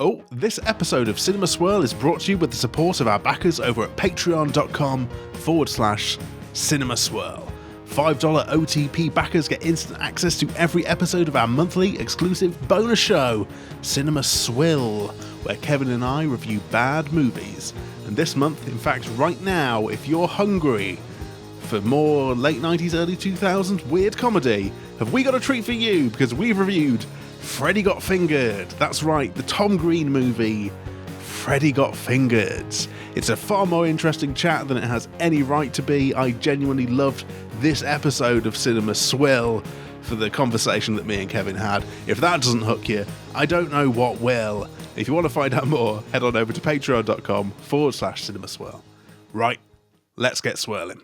Oh, this episode of Cinema Swirl is brought to you with the support of our backers over at patreon.com/Cinema Swirl. $5 OTP backers get instant access to every episode of our monthly exclusive bonus show, Cinema Swirl, where Kevin and I review bad movies. And this month, in fact right now, if you're hungry for more late 90s, early 2000s weird comedy, have we got a treat for you, because we've reviewed Freddy Got Fingered. That's right, the Tom Green movie, Freddy Got Fingered. It's a far more interesting chat than it has any right to be. I genuinely loved this episode of Cinema Swirl for the conversation that me and Kevin had. If that doesn't hook you, I don't know what will. If you want to find out more, head on over to patreon.com/Cinema Swirl. Right, let's get swirling.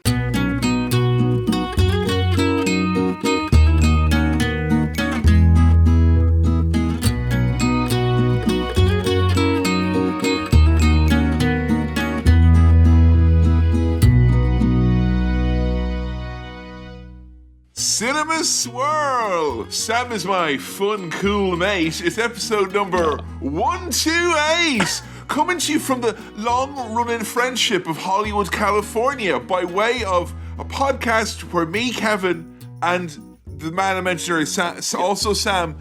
Cinema Swirl! Sam is my fun, cool mate. It's episode number 128, coming to you from the long-running friendship of Hollywood, California, by way of a podcast where me, Kevin, and the man I mentioned earlier, also Sam,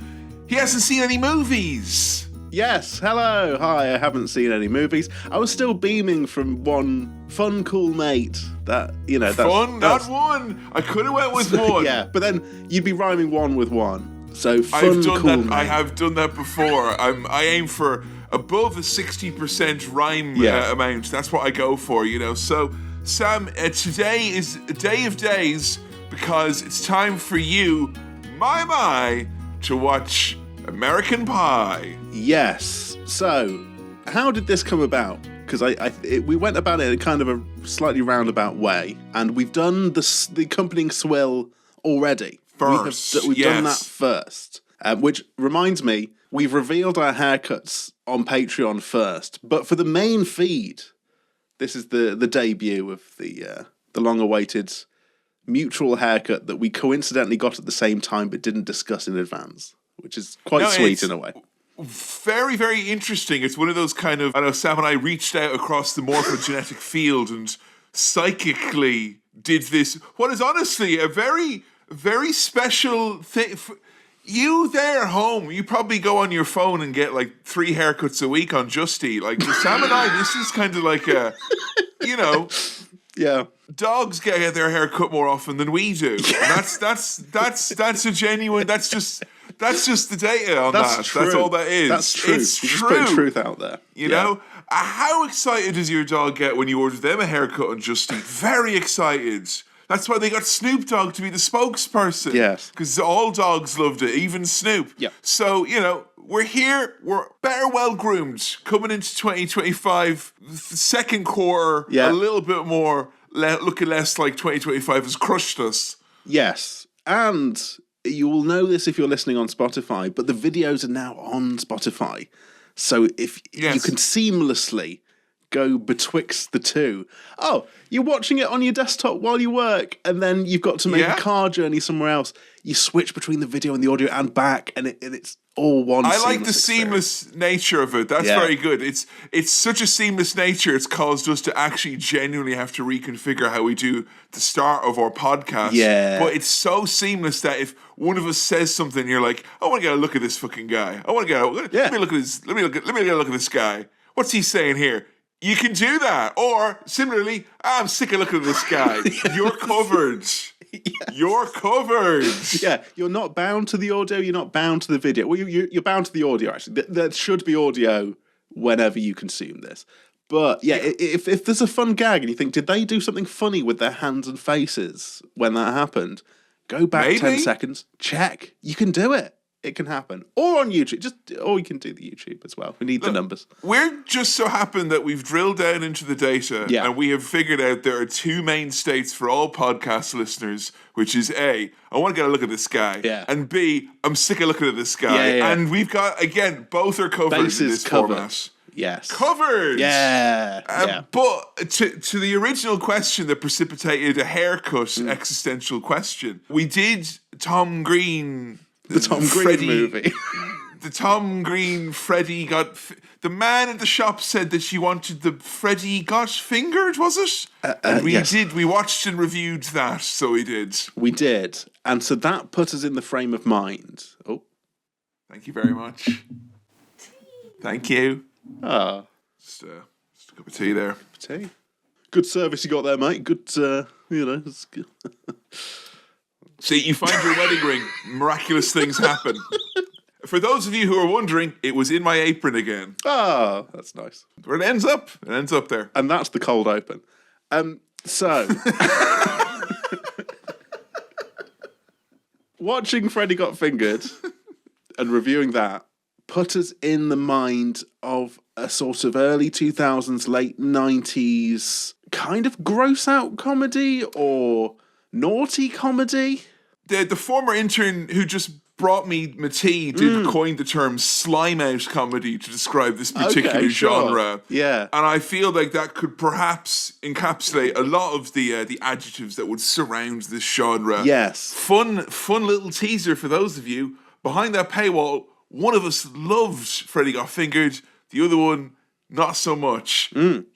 he hasn't seen any movies. Yes, hello, hi, I haven't seen any movies. I was still beaming from one fun, cool mate. That, you know, Not one. I could have went with one. Yeah, but then you'd be rhyming one with one. So fun, I've done cool that. mate. I have done that before. I aim for above a 60% rhyme amount. That's what I go for, you know. So, Sam, today is a day of days because it's time for you, my, to watch American Pie. Yes. So, how did this come about? Because we went about it in kind of a slightly roundabout way, and we've done the accompanying swill already. We've done that first, which reminds me, we've revealed our haircuts on Patreon first, but for the main feed, this is the debut of the long-awaited mutual haircut that we coincidentally got at the same time but didn't discuss in advance, which is quite sweet in a way. Very, very interesting. It's one of those kind of, I know Sam and I reached out across the morphogenetic field and psychically did this, what is honestly a very, very special thing. You there at home, you probably go on your phone and get like 3 haircuts a week on Just Eat. Like Sam and I, this is kind of like a, you know, yeah. Dogs get their hair cut more often than we do. Yeah. That's a genuine. That's just the data on that. True. That's all that is. That's true. It's you true. Just put truth out there. You know, how excited does your dog get when you order them a haircut on Just Eat? Very excited. That's why they got Snoop Dogg to be the spokesperson. Yes. Because all dogs loved it, even Snoop. Yeah. So, you know, we're here. We're better well groomed. Coming into 2025, second quarter, a little bit more, looking less like 2025 has crushed us. Yes. And you will know this if you're listening on Spotify, but the videos are now on Spotify. So if you can seamlessly go betwixt the two. Oh, you're watching it on your desktop while you work, and then you've got to make a car journey somewhere else. You switch between the video and the audio and back, and it's all one. I like the seamless nature of it. That's very good. It's such a seamless nature. It's caused us to actually genuinely have to reconfigure how we do the start of our podcast. Yeah. But it's so seamless that if one of us says something, you're like, I want to get a look at this fucking guy. I want to get let me look at this. Let me get a look at this guy. What's he saying here? You can do that. Or similarly, I'm sick of looking at this guy. You're covered. Yes. You're covered. Yeah, you're not bound to the audio. You're not bound to the video. Well, you're bound to the audio, actually. There should be audio whenever you consume this. But, if there's a fun gag and you think, did they do something funny with their hands and faces when that happened? Go back 10 seconds. Check. You can do it. It can happen. Or on YouTube. Or you can do the YouTube as well. We need the numbers. We're just so happened that we've drilled down into the data and we have figured out there are 2 main states for all podcast listeners, which is A, I want to get a look at this guy. Yeah. And B, I'm sick of looking at this guy. Yeah. And we've got, again, both are covered Bases in this covered. format. Yes. Covered! Yeah. But to the original question that precipitated a haircut existential question, we did Tom Green... The Tom Green movie. the Tom Green Freddy got... The man at the shop said that she wanted the Freddy got fingered, was it? And we yes. did. We watched and reviewed that, so we did. We did. And so that put us in the frame of mind. Oh. Thank you very much. Thank you. Ah. Just a cup of tea there. Tea. Good service you got there, mate. Good, it's good. See, you find your wedding ring, miraculous things happen. For those of you who are wondering, it was in my apron again. Ah, that's nice. Where it ends up. It ends up there. And that's the cold open. So... watching Freddy Got Fingered and reviewing that put us in the mind of a sort of early 2000s, late 90s kind of gross out comedy or naughty comedy. The former intern who just brought me my tea coined the term slime out comedy to describe this particular genre. Yeah. And I feel like that could perhaps encapsulate a lot of the adjectives that would surround this genre. Yes. Fun little teaser for those of you. Behind that paywall, one of us loved Freddy Got Fingered, the other one, not so much.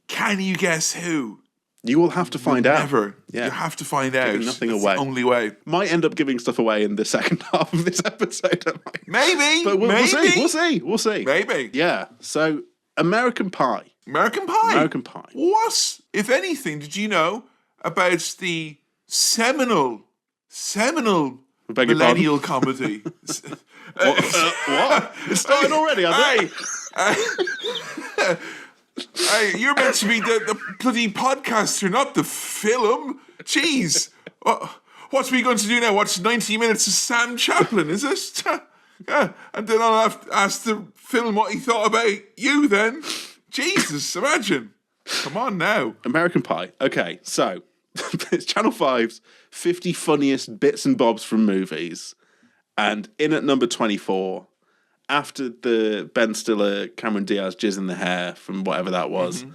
Can you guess who? You will have to find out. Never. Yeah. You have to find out. Nothing That's away. the only way. Might end up giving stuff away in the second half of this episode. Maybe. But we'll see. We'll see. Maybe. Yeah. So, American Pie. American Pie. American Pie. What, if anything, did you know about the seminal millennial comedy? What? It's started already, I think. Hey, you're meant to be the bloody podcaster, not the film. Jeez. What's we going to do now? Watch 90 minutes of Sam Chaplin, is it? Yeah. And then I'll have to ask the film what he thought about you then. Jesus, imagine. Come on now. American Pie. Okay, so it's Channel 5's 50 funniest bits and bobs from movies. And in at number 24, after the Ben Stiller, Cameron Diaz jizz in the hair from whatever that was,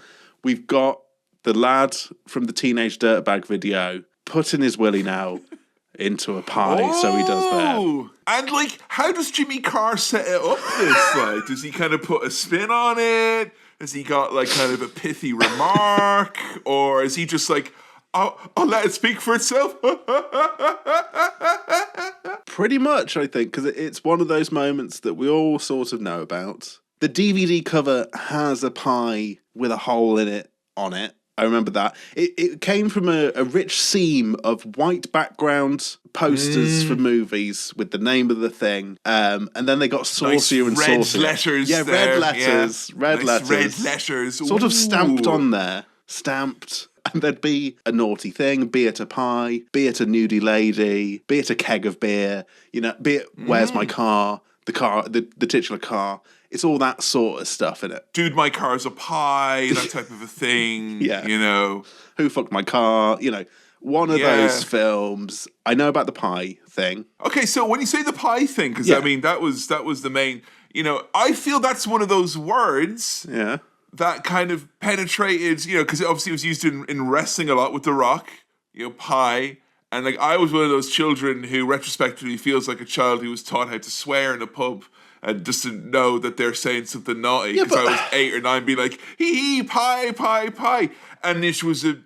we've got the lad from the Teenage Dirtbag video putting his willy now into a pie, so he does that. And like, how does Jimmy Carr set it up this? Like, does he kind of put a spin on it? Has he got like kind of a pithy remark? Or is he just like, I'll let it speak for itself? Pretty much, I think, because it's one of those moments that we all sort of know about. The DVD cover has a pie with a hole in it on it. I remember that. It came from a rich seam of white background posters for movies with the name of the thing. And then they got saucier and saucier. Letters. Yeah, there. red letters. Yeah. Red nice letters. Red letters. Sort of stamped Ooh. on there. Stamped. And there'd be a naughty thing, be it a pie, be it a nudie lady, be it a keg of beer, be it where's my car, the titular car. It's all that sort of stuff in it. Dude, my car's a pie, that type of a thing. Yeah. Who fucked my car, one of those films. I know about the pie thing. Okay, so when you say the pie thing, because I mean, that was the main, I feel that's one of those words. Yeah. That kind of penetrated, because obviously it was used in wrestling a lot with The Rock, pie. And like, I was one of those children who retrospectively feels like a child who was taught how to swear in a pub and just to know that they're saying something naughty. Because I was 8 or 9 being like, hee, pie, pie, pie. And it was a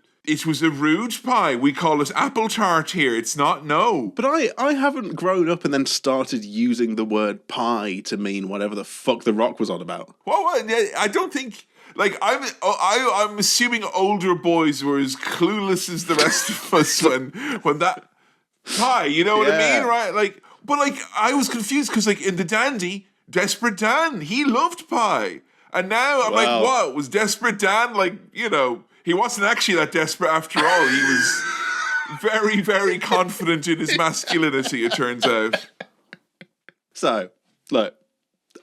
rude pie. We call it apple tart here. It's not no. But I haven't grown up and then started using the word pie to mean whatever the fuck The Rock was on about. Well, I don't think... Like, I'm assuming older boys were as clueless as the rest of us when that pie, you know what I mean, right? Like, but like, I was confused because like in The Dandy, Desperate Dan, he loved pie, and now I'm like, what was Desperate Dan like? He wasn't actually that desperate after all. He was very, very confident in his masculinity. It turns out. So, look,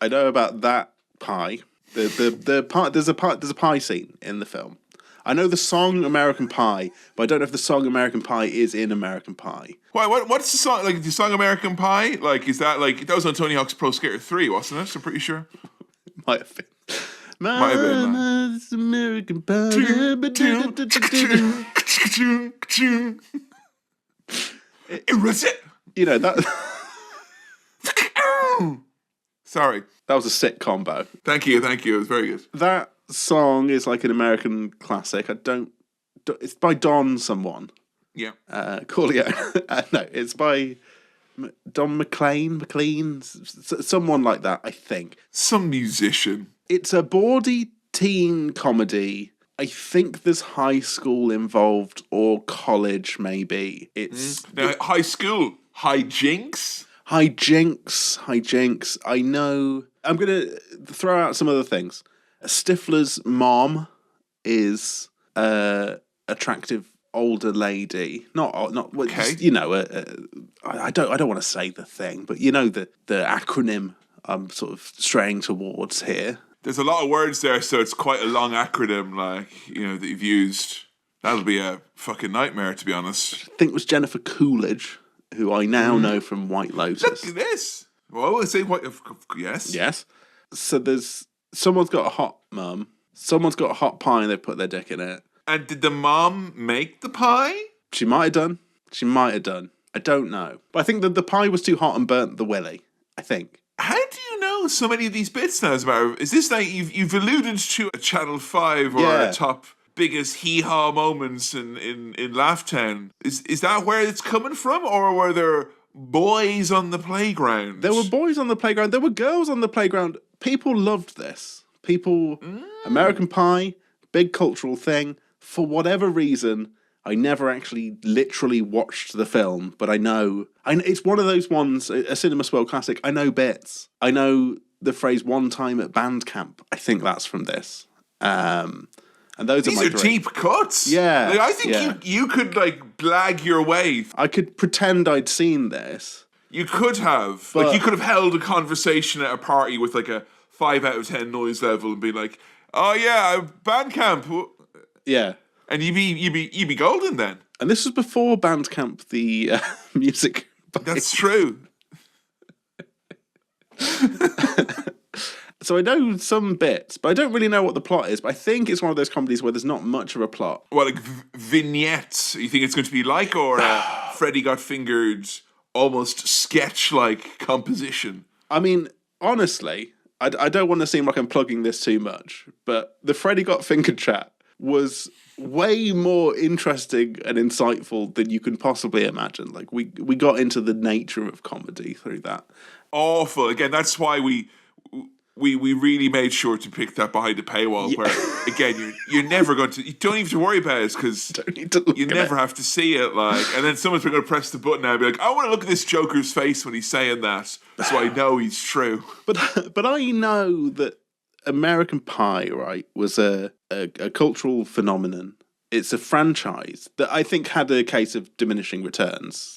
I know about that pie. The part there's a pie scene in the film. I know the song American Pie, but I don't know if the song American Pie is in American Pie. Why? What's the song? Like the song American Pie? Like is that like that was on Tony Hawk's Pro Skater 3, wasn't it? I'm pretty sure. Might have been. Might have been. Mama's American Pie. It was it. That. Sorry. That was a sick combo. Thank you. It was very good. That song is like an American classic. It's by Don someone. Yeah. Corleone. No, it's by Don McLean, someone like that, I think. Some musician. It's a bawdy teen comedy. I think there's high school involved or college, maybe. It's now, high school. Hijinks. I know. I'm going to throw out some other things. Stifler's mom is attractive older lady. Not Okay. Just, I don't want to say the thing, but you know the acronym I'm sort of straying towards here. There's a lot of words there, so it's quite a long acronym, that you've used. That'll be a fucking nightmare, to be honest. I think it was Jennifer Coolidge, who I now know from White Lotus. Look at this. Well, I say what? Yes. Yes. So someone's got a hot mum. Someone's got a hot pie and they put their dick in it. And did the mom make the pie? She might have done. I don't know. But I think that the pie was too hot and burnt the willy. I think. How do you know so many of these bits now? As a matter of, is this like you've alluded to a Channel 5 or a top biggest hee-haw moments in Laughtown? Is that where it's coming from? Or were there boys on the playground? There were boys on the playground. There were girls on the playground. People loved this. American Pie, big cultural thing. For whatever reason, I never actually literally watched the film, but I know it's one of those ones, a Cinema Swirl classic. I know bits. I know the phrase "one time at band camp." I think that's from this. And these are deep cuts. Yeah, I think you could blag your way. I could pretend I'd seen this. You could have, you could have held a conversation at a party with a 5 out of 10 noise level and be like, "Oh yeah, band camp." Yeah. And you'd be golden then. And this was before Bandcamp, the music. That's true. So I know some bits, but I don't really know what the plot is. But I think it's one of those comedies where there's not much of a plot. Well, vignettes, you think it's going to be like, or Freddy Got Fingered, almost sketch-like composition? I mean, honestly, I don't want to seem like I'm plugging this too much, but the Freddy Got Fingered chat was way more interesting and insightful than you can possibly imagine. We got into the nature of comedy through that. Awful. Again, that's why we really made sure to pick that behind the paywall. Yeah. Where again, you're never going to. You don't even have to worry about it because you never have to see it. And then someone's going to press the button now and be like, "I want to look at this Joker's face when he's saying that, so I know he's true." But I know that American Pie, right, was a cultural phenomenon. It's a franchise that I think had a case of diminishing returns.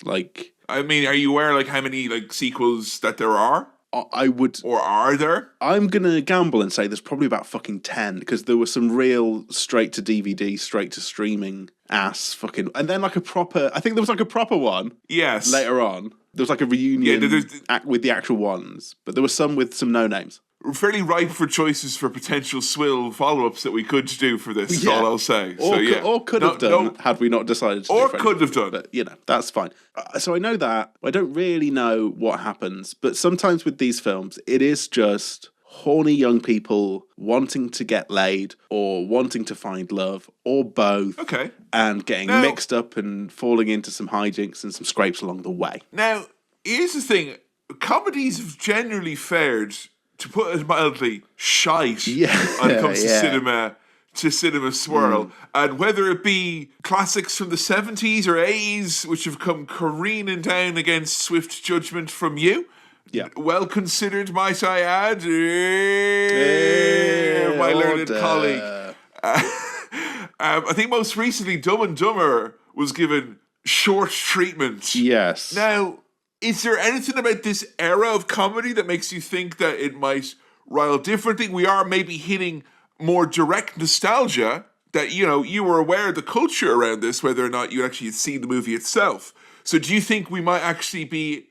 I mean, are you aware how many sequels that there are? I would, or are there? I'm gonna gamble and say there's probably about fucking 10 because there was some real straight to DVD, straight to streaming ass fucking, and then a proper. I think there was a proper one. Yes. Later on, there was a reunion with the actual ones, but there was some with some no names. We're fairly ripe for choices for potential Swirl follow-ups that we could do for this, is all I'll say. Or could have done had we not decided to. Or could have done. But, that's fine. So I know that. I don't really know what happens, but sometimes with these films, it is just horny young people wanting to get laid or wanting to find love or both. Okay. And getting mixed up and falling into some hijinks and some scrapes along the way. Now, here's the thing. Comedies have generally fared, to put it mildly, shite when it comes to cinema swirl. And whether it be classics from the 70s or 80s, which have come careening down against swift judgment from you. Yeah. Well considered, might I add. My learned colleague. I think most recently Dumb and Dumber was given short treatment. Yes. Now, is there anything about this era of comedy that makes you think that it might rile differently? We are maybe hitting more direct nostalgia that, you were aware of the culture around this, whether or not you actually had seen the movie itself. So do you think we might actually be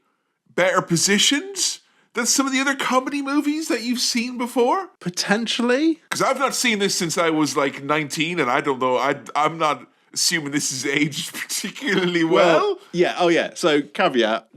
better positioned than some of the other comedy movies that you've seen before? Potentially. Because I've not seen this since I was 19, and I don't know, I'm not assuming this is aged particularly well. Yeah. Oh, yeah. So caveat: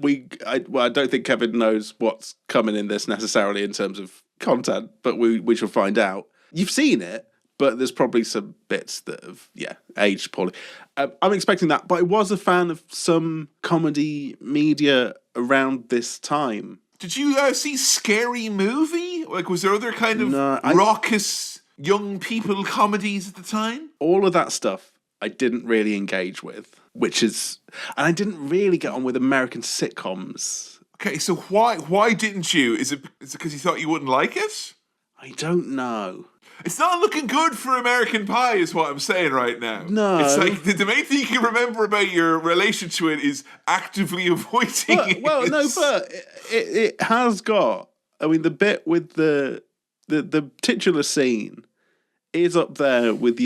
I don't think Kevin knows what's coming in this necessarily in terms of content, but we shall find out. You've seen it, but there's probably some bits that have aged poorly. I'm expecting that, but I was a fan of some comedy media around this time. Did you see Scary Movie? Like, was there other kind of raucous young people comedies at the time? All of that stuff I didn't really engage with, and I didn't really get on with American sitcoms. Okay, so why didn't you? Is it because you thought you wouldn't like it? I don't know. It's not looking good for American Pie, is what I'm saying right now. No. It's like the main thing you can remember about your relation to it is actively avoiding it. Well, no, but it has got. I mean, the bit with the titular scene is up there with,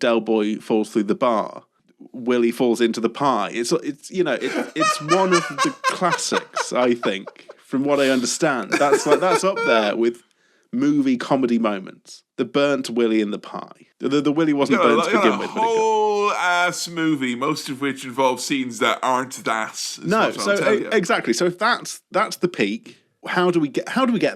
Del Boy falls through the bar, Willie falls into the pie. It's one of the classics, I think, from what I understand. That's up there with movie comedy moments. The burnt Willie in the pie. The Willie wasn't burnt to begin with. A whole ass movie, most of which involve scenes that aren't that. No, so exactly. So if that's the peak, how do we get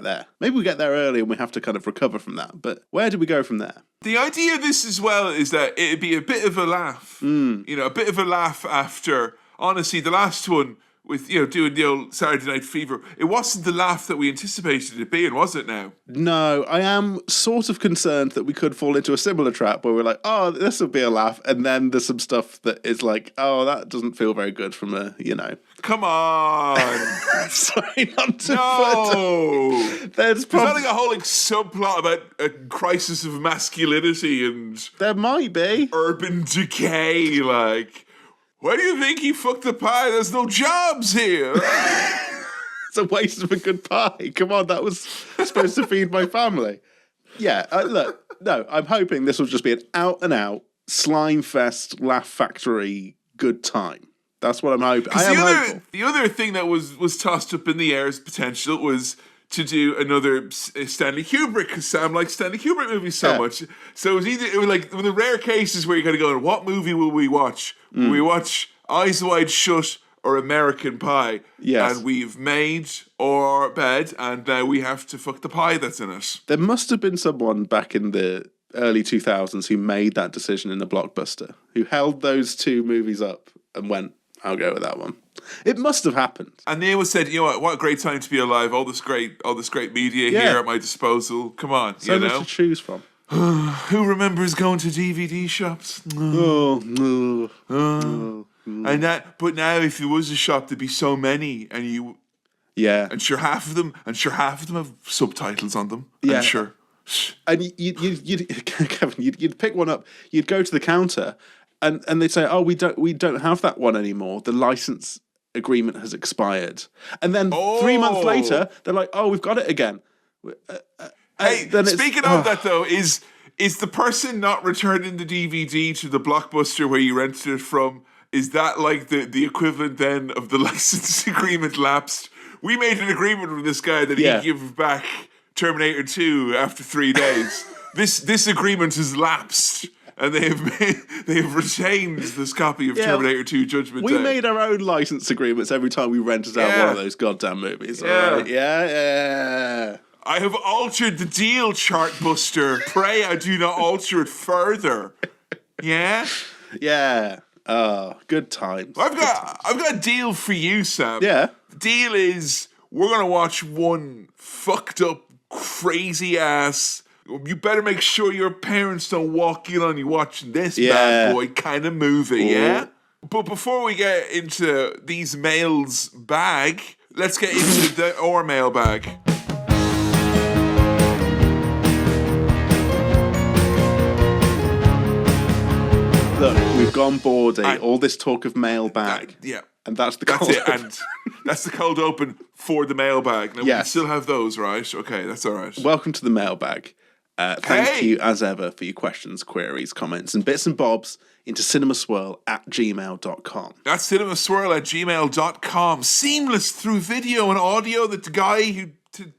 there? Maybe we get there early and we have to kind of recover from that. But where do we go from there? The idea of this as well is that it'd be a bit of a laugh. A bit of a laugh after. Honestly, the last one with, doing the old Saturday Night Fever, it wasn't the laugh that we anticipated it being, was it now? No, I am sort of concerned that we could fall into a similar trap where we're like, oh, this will be a laugh, and then there's some stuff that is like, oh, that doesn't feel very good from a, Come on! Sorry, not to No! There's not like a whole subplot about a crisis of masculinity and... There might be. Urban decay, like... Why do you think he fucked the pie? There's no jobs here. It's a waste of a good pie. Come on, that was supposed to feed my family. Yeah, look, no, I'm hoping this will just be an out-and-out slime fest, laugh factory, good time. That's what I'm hoping. I am hopeful. The other thing that was tossed up in the air as potential was to do another Stanley Kubrick, because Sam likes Stanley Kubrick movies so much. So it was like one of the rare cases where you got to go, what movie will we watch? Will we watch Eyes Wide Shut or American Pie? Yes. And we've made our bed, and now we have to fuck the pie that's in it. There must have been someone back in the early 2000s who made that decision in the Blockbuster, who held those two movies up and went, I'll go with that one. It must have happened. And they always said, what a great time to be alive. All this great media here at my disposal. Come on, so much to choose from. Who remembers going to DVD shops? No. But now if there was a shop, there'd be so many, and and sure half of them have subtitles on them. Yeah, and sure. And you'd Kevin, you'd pick one up. You'd go to the counter. And they'd say, "Oh, we don't have that one anymore. The license agreement has expired." And then 3 months later, they're like, "Oh, we've got it again." Hey, speaking of that though, is the person not returning the DVD to the Blockbuster where you rented it from? Is that like the equivalent then of the license agreement lapsed? We made an agreement with this guy that he'd give back Terminator 2 after 3 days. This agreement has lapsed. And they have retained this copy of Terminator 2 Judgment Day. We made our own license agreements every time we rented out one of those goddamn movies. Yeah. Right? Yeah. I have altered the deal, Chartbuster. Pray I do not alter it further. Yeah? Yeah. Oh, good times. I've got a deal for you, Sam. Yeah. The deal is we're going to watch one fucked up, crazy ass... You better make sure your parents don't walk in on you watching this bad boy kind of movie, yeah? But before we get into these mails bag, let's get into our mail bag. Look, we've gone bawdy. All this talk of mailbag. And that's the cold open. And that's the cold open for the mailbag. Now, we can still have those, right? Okay, that's all right. Welcome to the mailbag. Thank you, as ever, for your questions, queries, comments, and bits and bobs into cinemaswirl@gmail.com. That's cinemaswirl@gmail.com. Seamless through video and audio. That the guy who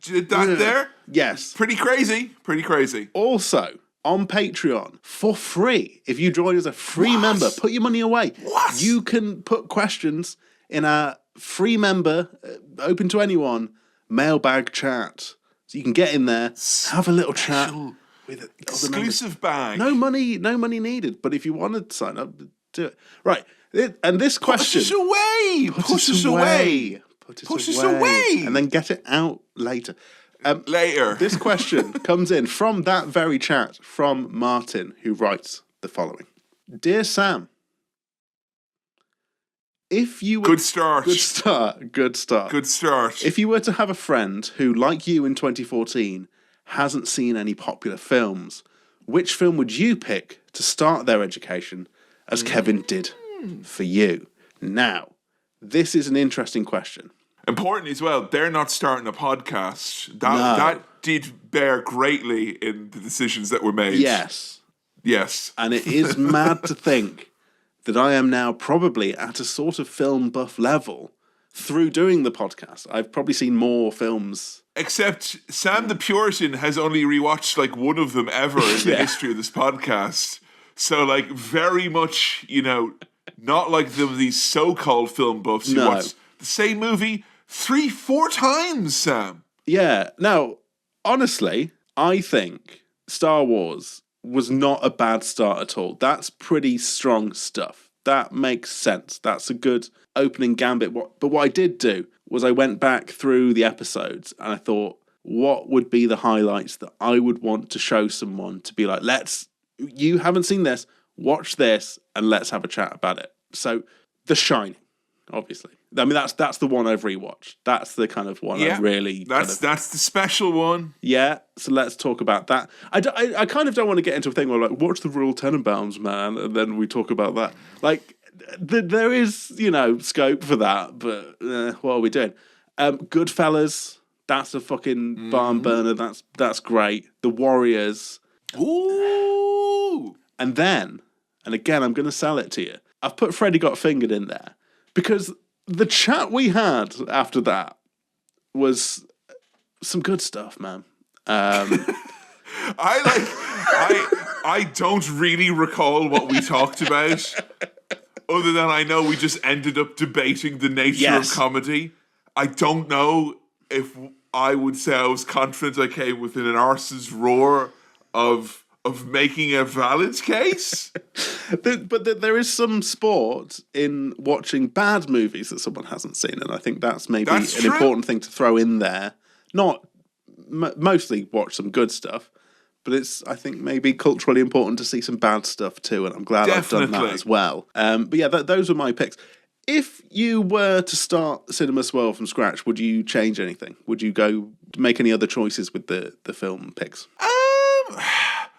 did that there? Yes. Pretty crazy. Pretty crazy. Also, on Patreon for free. If you join as a free member, put your money away. You can put questions in our free member, open to anyone, mailbag chat. So you can get in there, have a little chat with exclusive bag. No money needed. But if you want to sign up, do it. Right. And this question. Push us away. Push us away. Push us away. And then get it out later. Later. This question comes in from that very chat from Martin, who writes the following. Dear Sam, if you were... Good start. If you were to have a friend who, like you in 2014, hasn't seen any popular films, which film would you pick to start their education as Kevin did for you? Now, this is an interesting question. Important as well, they're not starting a podcast. That did bear greatly in the decisions that were made. Yes. And it is mad to think that I am now probably at a sort of film buff level through doing the podcast. I've probably seen more films. Except Sam the Puritan has only rewatched like one of them ever in the history of this podcast. So like very much, not like these so-called film buffs who watch the same movie 3-4 times, Sam. Yeah. Now, honestly, I think Star Wars was not a bad start at all. That's pretty strong stuff. That makes sense. That's a good opening gambit. But what I did do was I went back through the episodes and I thought, what would be the highlights that I would want to show someone to be like, you haven't seen this, watch this, and let's have a chat about it. So, The Shining, obviously. I mean, that's the one I've rewatched. That's the kind of one I really... That's the special one. Yeah, so let's talk about that. I kind of don't want to get into a thing where, like, watch the Royal Tenenbaums, man, and then we talk about that. Like, there is, scope for that, but what are we doing? Goodfellas, that's a fucking barn burner. That's great. The Warriors. Ooh! And then, and again, I'm going to sell it to you. I've put Freddy Got Fingered in there because the chat we had after that was some good stuff, man. I don't really recall what we talked about, other than I know we just ended up debating the nature of comedy. I don't know if I would say I was confident I came within an arse's roar of making a valid case. But there is some sport in watching bad movies that someone hasn't seen, and I think that's maybe an important thing to throw in there. Not mostly watch some good stuff, but it's, I think, maybe culturally important to see some bad stuff too, and I'm glad I've done that as well. But yeah, those were my picks. If you were to start Cinema Swirl from scratch, would you change anything? Would you go make any other choices with the film picks?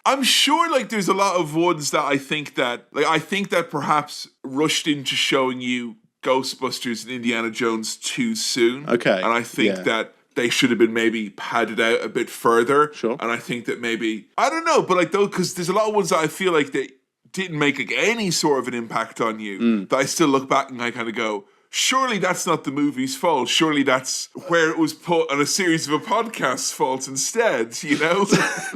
I'm sure like there's a lot of ones that I think that perhaps rushed into showing you Ghostbusters and Indiana Jones too soon. Okay. And I think that they should have been maybe padded out a bit further. Sure. And I think that maybe, I don't know, but like though, because there's a lot of ones that I feel like they didn't make like any sort of an impact on you, that I still look back and I kind of go, surely that's not the movie's fault. Surely that's where it was put on a series of a podcast's fault instead,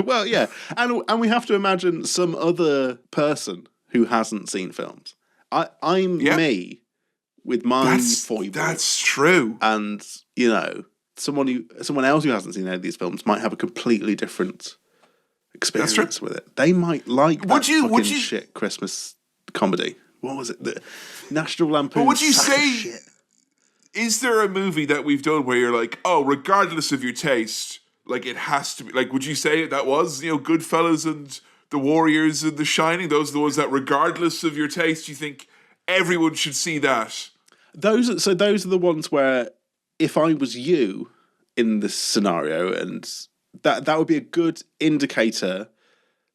Well, yeah. And we have to imagine some other person who hasn't seen films. I'm me with my foibles. That's true. And, someone else who hasn't seen any of these films might have a completely different experience with it. They might like that shit Christmas comedy. What was it? The National Lampoon. But would you say, is there a movie that we've done where you're like, oh, regardless of your taste, like it has to be, like, would you say that was, Goodfellas and The Warriors and The Shining? Those are the ones that, regardless of your taste, you think everyone should see that? Those are the ones where if I was you in this scenario, and that would be a good indicator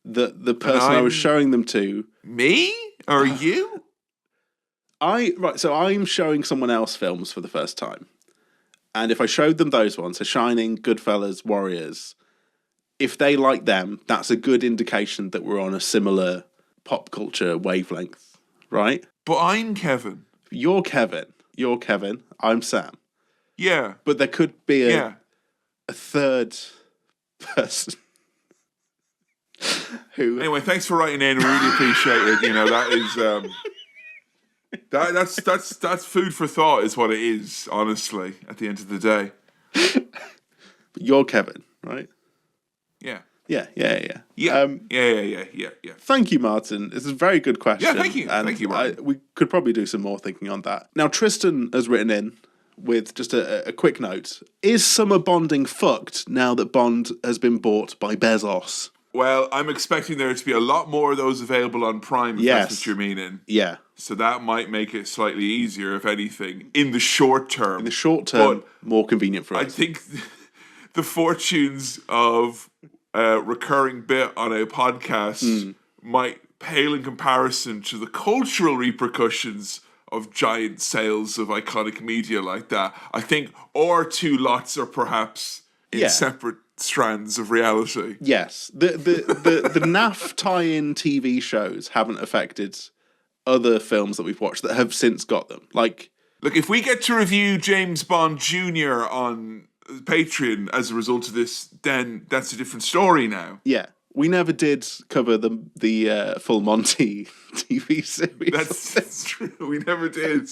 that the person I was showing them to. Me? Or you? So I'm showing someone else films for the first time. And if I showed them those ones, so Shining, Goodfellas, Warriors, if they like them, that's a good indication that we're on a similar pop culture wavelength, right? But I'm Kevin. You're Kevin. I'm Sam. Yeah. But there could be a third person who... Anyway, thanks for writing in. I really appreciate it. You know, that is... That's food for thought is what it is, honestly, at the end of the day. You're Kevin, right? Yeah. Yeah. Yeah. Thank you, Martin. It's a very good question. Yeah, thank you. And thank you, Martin. we could probably do some more thinking on that. Now, Tristan has written in with just a quick note. Is summer bonding fucked now that Bond has been bought by Bezos? Well, I'm expecting there to be a lot more of those available on Prime, if that's what you're meaning. Yeah. So that might make it slightly easier, if anything, in the short term. In the short term, but more convenient for us. I think the fortunes of a recurring bit on a podcast might pale in comparison to the cultural repercussions of giant sales of iconic media like that. I think our two lots are perhaps in separate strands of reality. Yes. The NAF tie-in TV shows haven't affected other films that we've watched that have since got them. Like, look, if we get to review James Bond Jr. on Patreon as a result of this, then that's a different story now. Yeah. We never did cover the Full Monty TV series. That's true. We never did.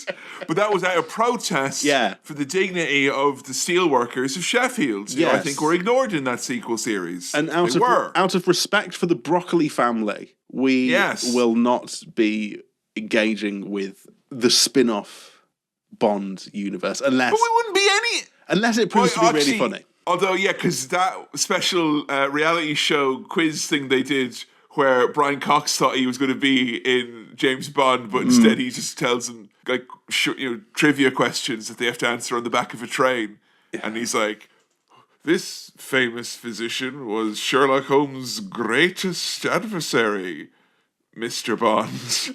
But that was out of protest for the dignity of the steelworkers of Sheffield. Yes. I think were ignored in that sequel series. And out of respect for the Broccoli family, we will not be engaging with the spin-off Bond universe unless... But we wouldn't be any... Unless it proves to be really funny. Although, because that special reality show quiz thing they did where Brian Cox thought he was going to be in James Bond, but instead he just tells them like trivia questions that they have to answer on the back of a train. Yeah. And he's like, this famous physician was Sherlock Holmes' greatest adversary, Mr. Bond.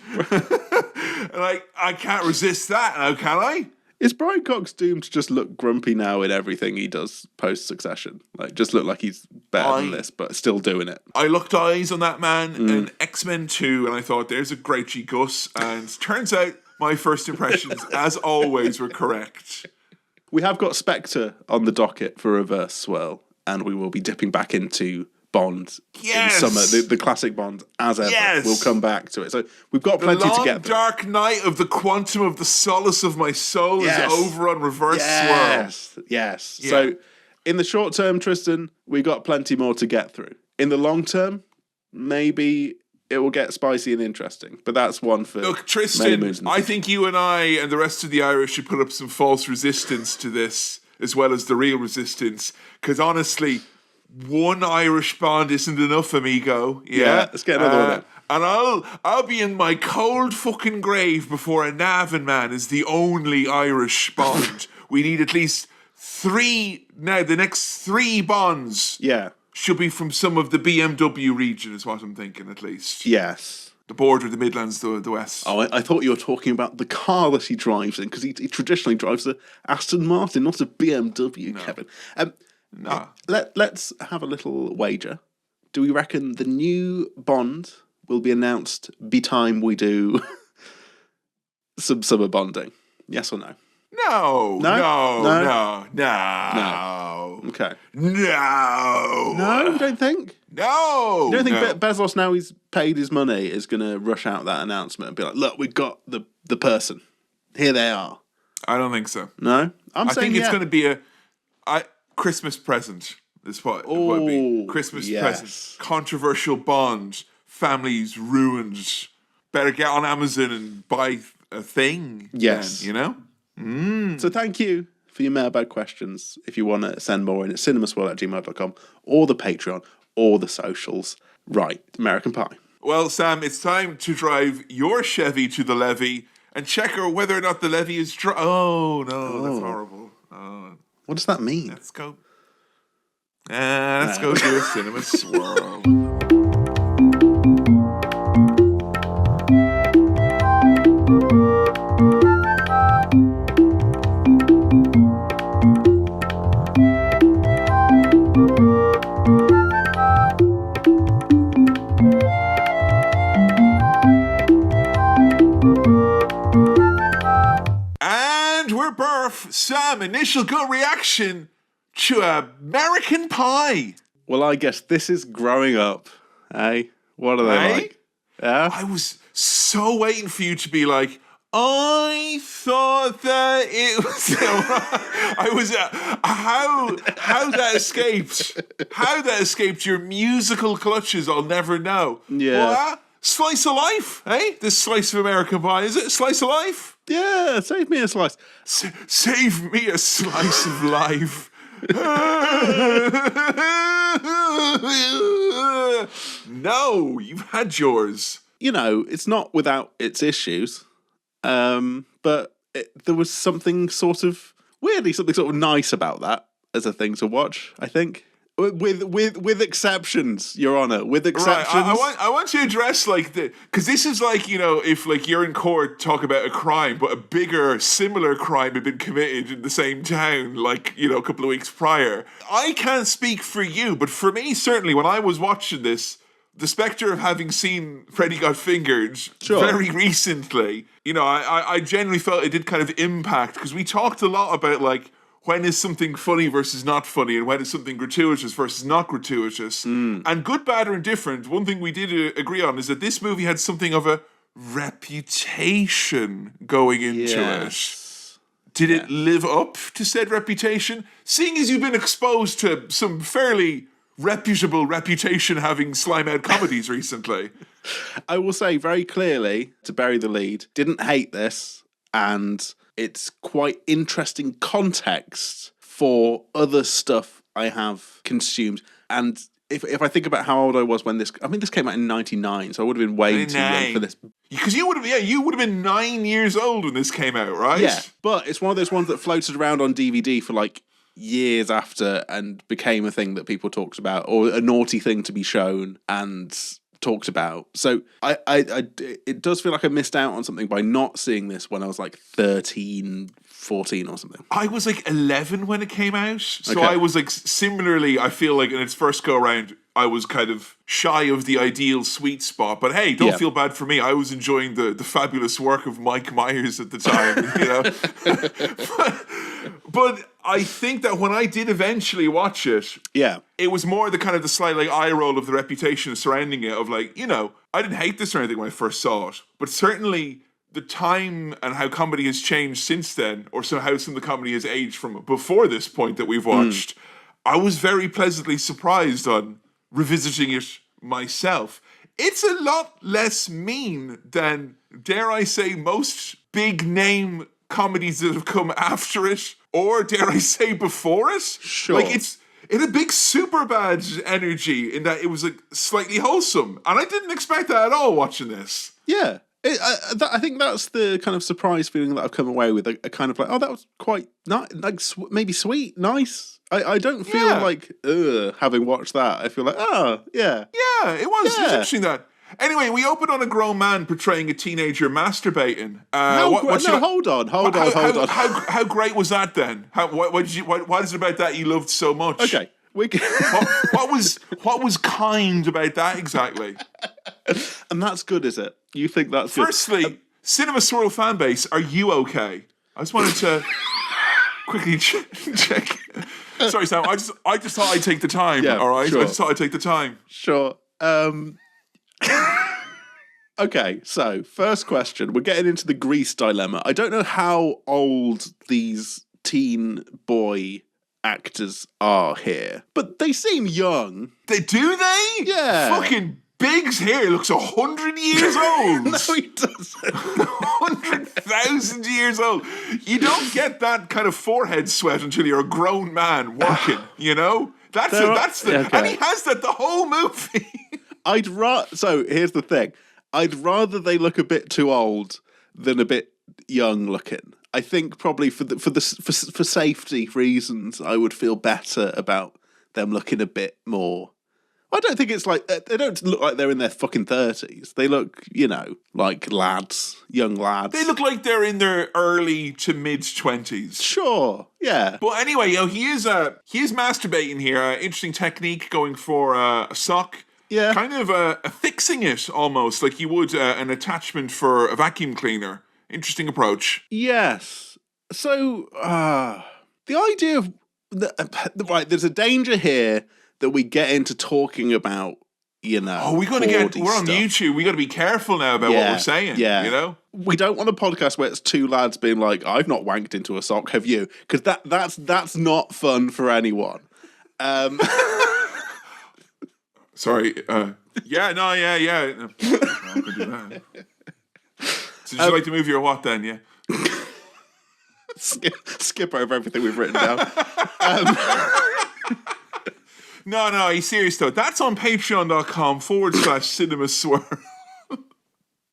And I can't resist that now, can I? Is Brian Cox doomed to just look grumpy now in everything he does post-Succession? Like, just look like he's better than this, but still doing it. I locked eyes on that man in X-Men 2, and I thought, there's a great G Gus. And turns out my first impressions, as always, were correct. We have got Spectre on the docket for Reverse Swirl, and we will be dipping back into Bond in summer, the classic Bond, as ever. Yes. We'll come back to it. So we've got plenty to get through. The dark night of the quantum of the solace of my soul is over on Reverse Swirl. Yes. Yeah. So in the short term, Tristan, we got plenty more to get through. In the long term, maybe it will get spicy and interesting. But that's one for... Look, Tristan, I think you and I and the rest of the Irish should put up some false resistance to this, as well as the real resistance. Because honestly... one Irish Bond isn't enough, amigo. Yeah, let's get another one. And I'll be in my cold fucking grave before a Navan man is the only Irish Bond. We need at least 3 now. The next 3 Bonds, should be from some of the BMW region, is what I'm thinking. At least, yes, the border of the Midlands, the West. Oh, I thought you were talking about the car that he drives in, because he traditionally drives a Aston Martin, not a BMW. No. Kevin. No. Let's have a little wager. Do we reckon the new Bond will be announced by time we do some summer bonding? Yes or no? No. Okay. No, you don't think? No. You don't think Bezos, now he's paid his money, is going to rush out that announcement and be like, look, we've got the person. Here they are. I don't think so. No? I think it's going to be a Christmas present. Is what it would be. Christmas present. Controversial Bond. Families ruined. Better get on Amazon and buy a thing. Yes. Then, So thank you for your mailbag questions. If you want to send more in, it's cinemaswirl@gmail.com, or the Patreon, or the socials. Right, American Pie. Well, Sam, it's time to drive your Chevy to the levee and check whether or not the levee is dry. Oh, no, that's horrible. What does that mean? Let's go. Let's go do a cinema swirl. And we're birth. Sam, initial gut reaction to American Pie. Well, I guess this is growing up, eh? What are they like? Yeah? I was so waiting for you to be like, I thought that it was. I was. How that escaped? How that escaped your musical clutches? I'll never know. Yeah. What? Slice of life, eh? This slice of American pie, is it? Slice of life? Yeah, save me a slice. Save me a slice of life. No, you've had yours. You know, it's not without its issues, but there was something sort of nice about that as a thing to watch, I think. With exceptions, Your Honour. With exceptions, right. I want to address because this is like, you know, if like you're in court talk about a crime, but a bigger similar crime had been committed in the same town, like, you know, a couple of weeks prior. I can't speak for you, but for me, certainly when I was watching this, the spectre of having seen Freddy Got Fingered very recently, you know, I genuinely felt it did kind of impact, because we talked a lot about like, when is something funny versus not funny, and when is something gratuitous versus not gratuitous. And good, bad, or indifferent, one thing we did agree on is that this movie had something of a reputation going into it. Did it live up to said reputation? Seeing as you've been exposed to some fairly reputable reputation-having slime-out comedies recently. I will say very clearly, to bury the lead, didn't hate this, and it's quite interesting context for other stuff I have consumed. And if I think about how old I was when this came out in 99, so I would have been way too young for this. Because you would have been 9 years old when this came out, right? Yeah, but it's one of those ones that floated around on DVD for like years after and became a thing that people talked about, or a naughty thing to be shown and talked about. So it does feel like I missed out on something by not seeing this when I was like 13, 14 or something. I was like 11 when it came out. So I was like, similarly, I feel like in its first go around, I was kind of shy of the ideal sweet spot. But hey, don't feel bad for me. I was enjoying the fabulous work of Mike Myers at the time, you know. But I think that when I did eventually watch it, it was more the kind of the slight like eye roll of the reputation surrounding it, of like, you know, I didn't hate this or anything when I first saw it, but certainly the time and how comedy has changed since then, or so how some of the comedy has aged from before this point that we've watched, I was very pleasantly surprised on revisiting it myself. It's a lot less mean than, dare I say, most big name comedies that have come after it, or dare I say before it. Sure. Like, it's in a big Superbad energy in that it was like slightly wholesome, and I didn't expect that at all watching this. Yeah. I think that's the kind of surprise feeling that I've come away with. A kind of like, oh, that was quite nice, like maybe sweet, nice. I don't feel like having watched that. I feel like, oh, yeah. Yeah, it was. It was interesting that. Anyway, we open on a grown man portraying a teenager masturbating. Hold on. How great was that then? What is it about that you loved so much? Okay. What was kind about that exactly? And that's good, is it? You think that's good? Firstly, Cinema Swirl fan base, are you okay? I just wanted to quickly check. Sorry, Sam. I just thought I'd take the time. Yeah, all right. Sure. I just thought I'd take the time. Sure. Okay, so first question. We're getting into the Grease dilemma. I don't know how old these teen boy actors are here, but they seem young. Do they? Yeah. Fucking Biggs here looks 100 years old. No, he doesn't. 100,000 years old. You don't get that kind of forehead sweat until you're a grown man working, you know? And he has that the whole movie. So here's the thing. I'd rather they look a bit too old than a bit young looking. I think probably for safety reasons, I would feel better about them looking a bit more. I don't think it's like, they don't look like they're in their fucking 30s. They look, you know, like lads, young lads. They look like they're in their early to mid 20s. Sure, yeah. But anyway, he is masturbating here. Interesting technique, going for a sock. Yeah. Kind of affixing it almost like you would an attachment for a vacuum cleaner. Interesting approach. Yes. So, the idea of... Right, there's a danger here that we get into talking about, Oh, we're on YouTube. We got to be careful now about what we're saying. Yeah. You know? We don't want a podcast where it's two lads being like, I've not wanked into a sock, have you? Because that's not fun for anyone. Sorry. Yeah. No, I'm going to do that. So did you like the movie or what then? Yeah. Skip over everything we've written down. No, he's serious though. That's on patreon.com/Cinema Swirl.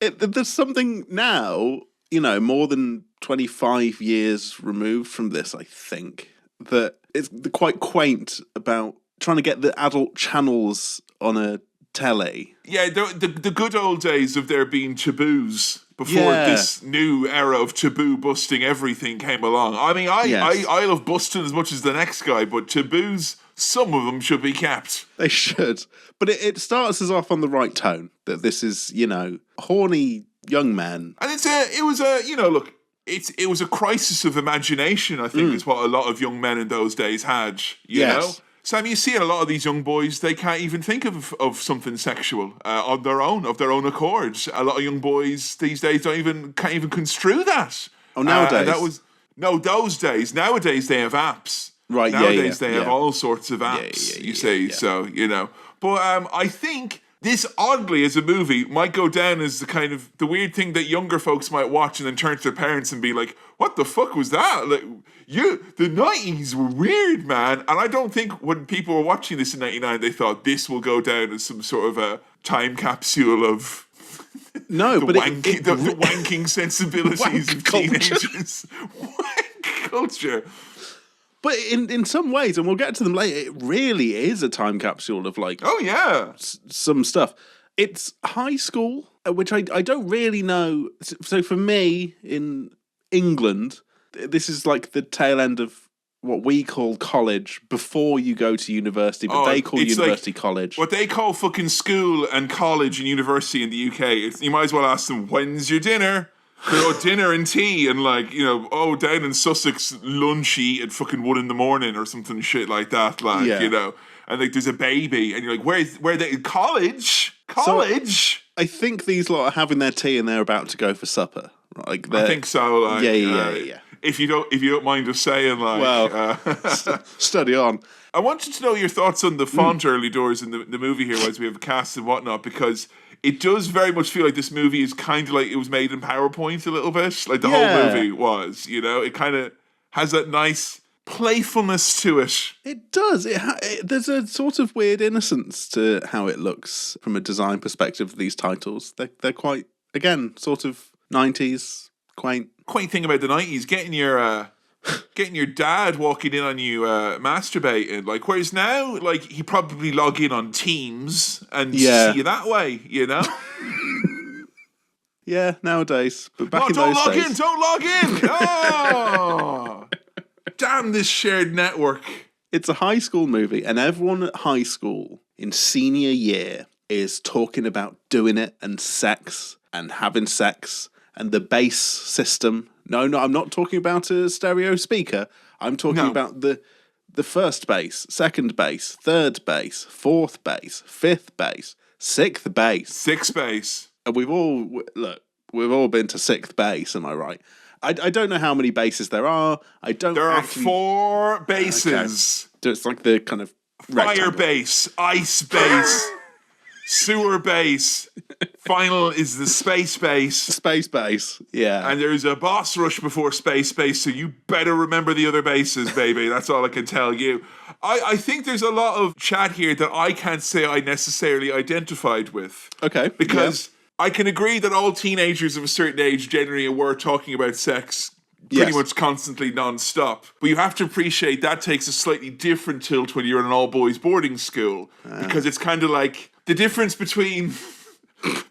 There's something now, more than 25 years removed from this, I think, that it's quite quaint about trying to get the adult channels on a telly. Yeah, the good old days of there being taboos before this new era of taboo busting everything came along. I mean, I love busting as much as the next guy, but taboos, some of them should be kept. They should. But it starts us off on the right tone, that this is, horny young men. And it was a crisis of imagination, I think, is what a lot of young men in those days had, you know? Sam, you see a lot of these young boys, they can't even think of something sexual of their own accord. A lot of young boys these days can't even construe that. Oh, nowadays? Those days. Nowadays they have apps. Right, Nowadays they have all sorts of apps, you see. Yeah. So, But I think this, oddly, as a movie, might go down as the weird thing that younger folks might watch and then turn to their parents and be like, what the fuck was that? Like, the 90s were weird, man. And I don't think when people were watching this in 99, they thought this will go down as some sort of a time capsule of the wanking sensibilities of teenagers. Wank culture. But in some ways, and we'll get to them later, it really is a time capsule of some stuff. It's high school, which I don't really know. So for me, in England, this is like the tail end of what we call college before you go to university, but they call university college. What they call fucking school and college and university in the UK, you might as well ask them, when's your dinner? Dinner and tea and down in Sussex, lunch eat at fucking 1 a.m. or something shit like that, and there's a baby and you're like, where they college? So I think these lot are having their tea and they're about to go for supper. I think so. Yeah. If you don't mind us saying, study on. I wanted to know your thoughts on the font early doors in the movie here, as we have a cast and whatnot, because it does very much feel like this movie is kind of like it was made in PowerPoint a little bit, like the whole movie was. It kind of has that nice playfulness to it. It does. There's a sort of weird innocence to how it looks from a design perspective. These titles, they're quite, again, sort of 90s quaint. Quaint thing about the 90s, getting your dad walking in on you masturbating, whereas now, he probably log in on Teams and see you that way, Yeah, nowadays, but back in don't those log days, in, don't log in. Oh, damn this shared network. It's a high school movie, and everyone at high school in senior year is talking about doing it and sex and having sex and the bass system. No, I'm not talking about a stereo speaker. I'm talking about the first bass, second bass, third bass, fourth bass, fifth bass, sixth bass. Sixth bass. And we've all been to sixth bass, am I right? I don't know how many basses there are. There are 4 basses. Okay. It's like the kind of fire bass, ice bass, sewer bass. Final is the space bass. Space bass, yeah. And there's a boss rush before space bass, so you better remember the other basses, baby. That's all I can tell you. I think there's a lot of chat here that I can't say I necessarily identified with. Okay. Because I can agree that all teenagers of a certain age generally were talking about sex pretty much constantly non-stop. But you have to appreciate that takes a slightly different tilt when you're in an all-boys boarding school. Because it's kind of like the difference between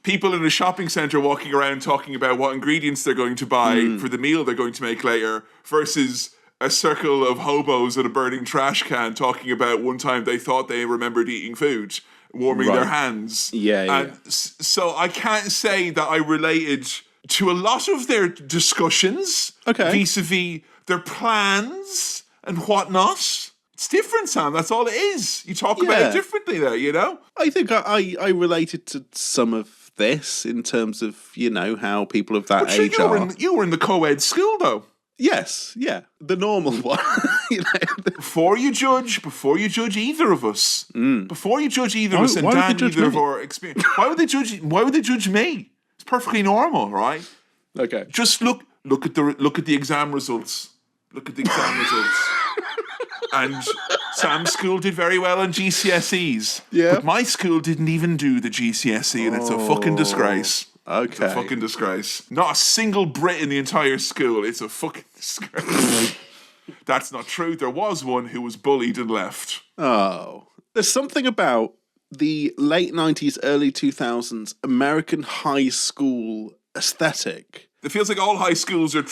people in a shopping centre walking around talking about what ingredients they're going to buy for the meal they're going to make later versus a circle of hobos at a burning trash can talking about one time they thought they remembered eating food, warming their hands. Yeah. So I can't say that I related to a lot of their discussions vis-a-vis their plans and whatnot. It's different, Sam. That's all it is. You talk about it differently there, you know? I think I related to some of this in terms of, how people of that age are. You were in the co-ed school, though. Yes, yeah. The normal one. Before you judge either of us. Before you judge either of us and Dan either of our experience. Why would they judge me? It's perfectly normal, right? Okay. Just look at the exam results. Look at the exam results. And Sam's school did very well on GCSEs. Yeah. But my school didn't even do the GCSE, and it's a fucking disgrace. Okay. It's a fucking disgrace. Not a single Brit in the entire school. It's a fucking disgrace. That's not true. There was one who was bullied and left. Oh. There's something about the late 90s, early 2000s American high school aesthetic. It feels like all high schools are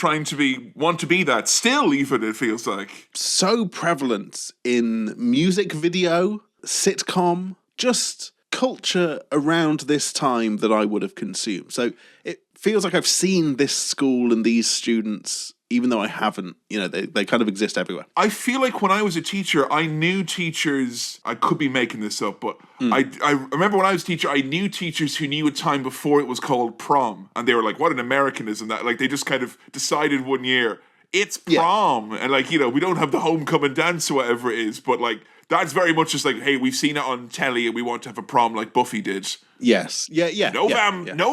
want to be that. Still, even, it feels like. So prevalent in music video, sitcom, just culture around this time that I would have consumed. So it feels like I've seen this school and these students, even though I haven't. They kind of exist everywhere. I feel like when I was a teacher, I knew teachers, I could be making this up, but I remember when I was a teacher, I knew teachers who knew a time before it was called prom. And they were like, what an Americanism that, like, they just kind of decided one year, it's prom. Yeah. And like, we don't have the homecoming dance or whatever it is, but like, that's very much just like, hey, we've seen it on telly and we want to have a prom like Buffy did. Yes. Yeah. No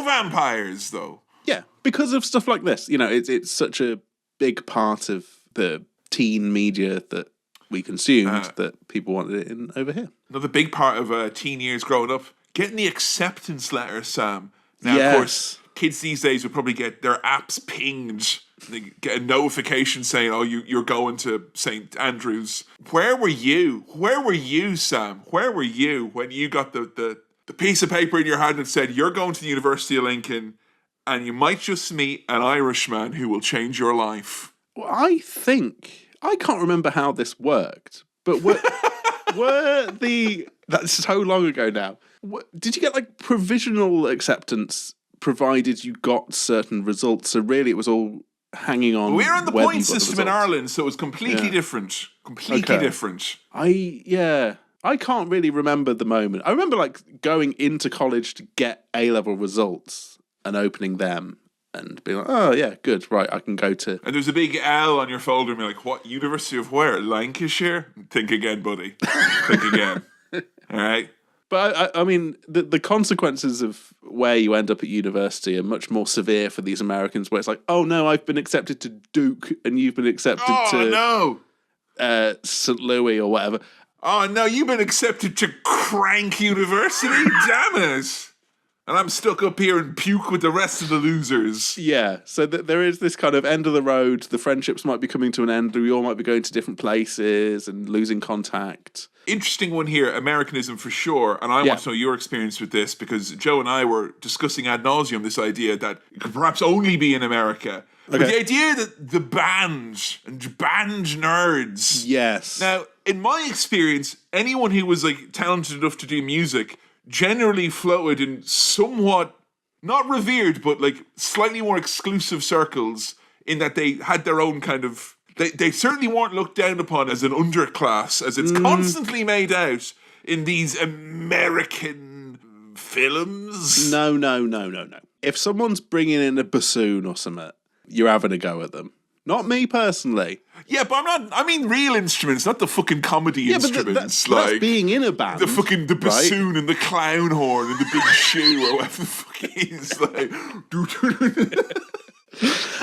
vampires, though. Yeah, because of stuff like this. It's such a big part of the teen media that we consumed that people wanted it in over here. Another big part of teen years growing up, getting the acceptance letter, Sam. Now, of course, kids these days would probably get their apps pinged. They get a notification saying, oh, you're going to St. Andrews. Where were you? Where were you, Sam? Where were you when you got the piece of paper in your hand that said, you're going to the University of Lincoln and you might just meet an Irishman who will change your life? Well, I can't remember how this worked, but that's so long ago now. Did you get like provisional acceptance provided you got certain results? So really it was all hanging on. We're on the point system in Ireland, so it was completely different. Completely different. I can't really remember the moment. I remember like going into college to get A-level results and opening them and being like, oh yeah, good, right, I can go to... And there's a big L on your folder and you're like, what, University of where? Lancashire? Think again, buddy. Think again. All right? But I mean, the consequences of where you end up at university are much more severe for these Americans, where it's like, oh no, I've been accepted to Duke and you've been accepted to St. Louis or whatever. Oh no, you've been accepted to Crank University? Damn it. And I'm stuck up here and puke with the rest of the losers. Yeah, so there is this kind of end of the road. The friendships might be coming to an end. We all might be going to different places and losing contact. Interesting one here, Americanism for sure. And I want to know your experience with this because Joe and I were discussing ad nauseum this idea that it could perhaps only be in America. Okay. But the idea that the band and band nerds. Yes. Now, in my experience, anyone who was like talented enough to do music generally floated in somewhat, not revered, but like slightly more exclusive circles in that they had their own kind of... They certainly weren't looked down upon as an underclass, as it's constantly made out in these American films. No. If someone's bringing in a bassoon or something, you're having a go at them. Not me personally. Yeah, but I mean real instruments, not the fucking comedy instruments. But that's being in a band. The bassoon right? And the clown horn and the big shoe or whatever the fuck it is. Like,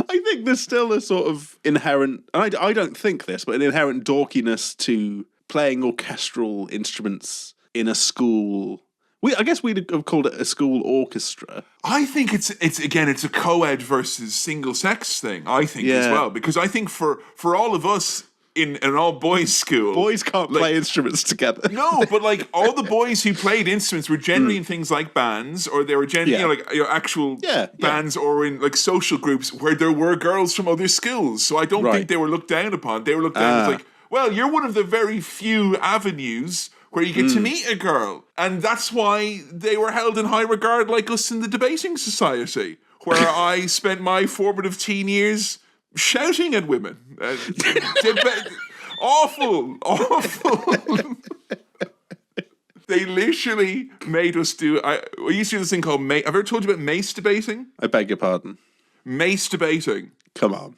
I think there's still a sort of inherent, and I don't think this, but an inherent dorkiness to playing orchestral instruments in a school. I guess we'd have called it a school orchestra. I think it's a co-ed versus single sex thing, I think, as well. Because I think for all of us in an all-boys school... Boys can't play instruments together. No, but like all the boys who played instruments were generally in things like bands, or they were generally actual bands, or in like social groups where there were girls from other schools. So I don't think they were looked down upon. They were looked down as like, well, you're one of the very few avenues where you get to meet a girl. And that's why they were held in high regard like us in the debating society, where I spent my formative teen years shouting at women. Awful. They literally made us do. We used to do this thing called I've ever told you about mace debating? I beg your pardon. Mace debating. Come on.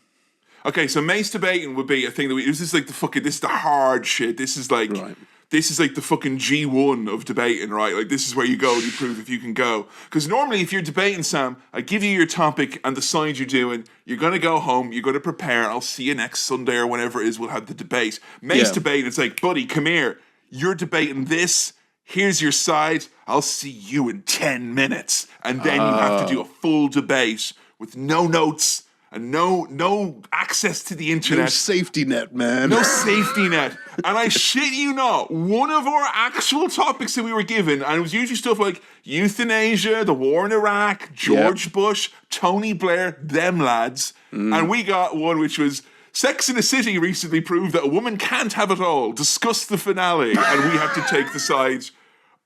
Okay, so mace debating would be a thing that this is like this is the hard shit. This is like the fucking G1 of debating, right? Like this is where you go and you prove if you can go. Because normally if you're debating, Sam, I give you your topic and the side you're doing, you're going to go home, you're going to prepare, I'll see you next Sunday or whenever it is, we'll have the debate. Mace debate, it's like, buddy, come here. You're debating this, here's your side, I'll see you in 10 minutes. And then you have to do a full debate with no notes, and no access to the internet. No safety net, man. No safety net. And I shit you not, one of our actual topics that we were given, and it was usually stuff like euthanasia, the war in Iraq, George Bush, Tony Blair, them lads. And we got one which was Sex in the City recently proved that a woman can't have it all. Discuss the finale. And we had to take the side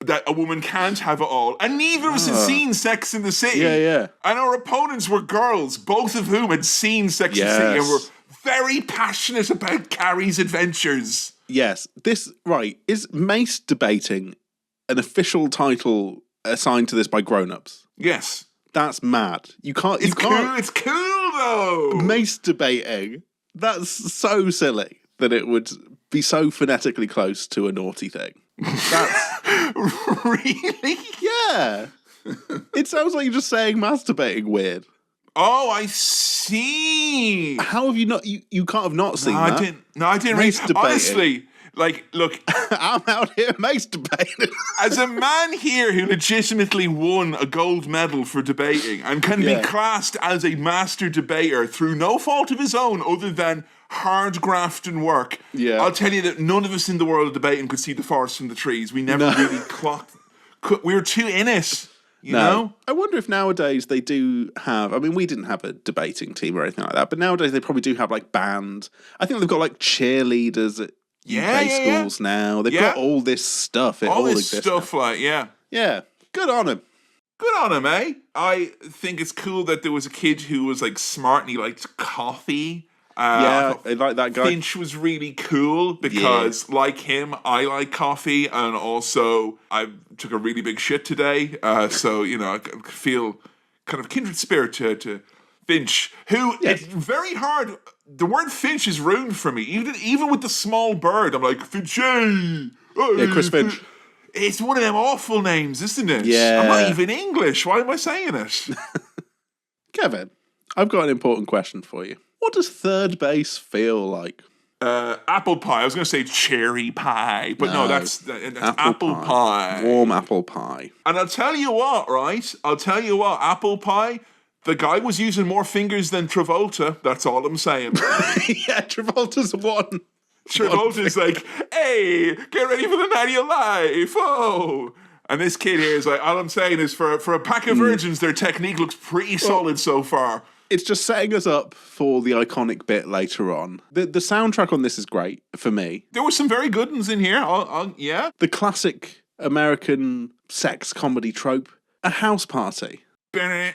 that a woman can't have it all. And neither of us had seen Sex in the City. Yeah. And our opponents were girls, both of whom had seen Sex in the City and were very passionate about Carrie's adventures. Yes. Is mace debating an official title assigned to this by grown-ups? Yes. That's mad. It's cool though. Mace debating. That's so silly that it would be so phonetically close to a naughty thing. That's really? Yeah. It sounds like you're just saying masturbating weird. Oh, I see. How have you not? You can't have not seen that. I didn't read. Honestly, like, look, I'm out here masturbating. As a man here who legitimately won a gold medal for debating and can be classed as a master debater through no fault of his own other than hard graft and work, I'll tell you that none of us in the world of debating could see the forest from the trees. We never really clocked. We were too in it, you know? I wonder if nowadays they do have, I mean, we didn't have a debating team or anything like that, but nowadays they probably do have like bands. I think they've got like cheerleaders at UK schools now. They've got all this stuff. All this stuff, now. Yeah. Good on him. Good on him, eh? I think it's cool that there was a kid who was like smart and he liked coffee. I like that guy. Finch was really cool because, like him, I like coffee, and also I took a really big shit today. So, you know, I feel kind of kindred spirit to Finch, who it's very hard. The word Finch is ruined for me. Even with the small bird, I'm like, Finchy! Chris Finch. It's one of them awful names, isn't it? Yeah. I'm not even English. Why am I saying it? Kevin, I've got an important question for you. What does third base feel like? Apple pie. I was going to say cherry pie, but no, that's apple pie. Warm apple pie. And I'll tell you what, right? Apple pie, the guy was using more fingers than Travolta. That's all I'm saying. Yeah, Travolta's one. Travolta's like, hey, get ready for the night of your life. Oh. And this kid here is like, all I'm saying is for a pack of virgins, their technique looks pretty solid so far. It's just setting us up for the iconic bit later on. The soundtrack on this is great for me. There were some very good ones in here. Yeah. The classic American sex comedy trope, a house party. I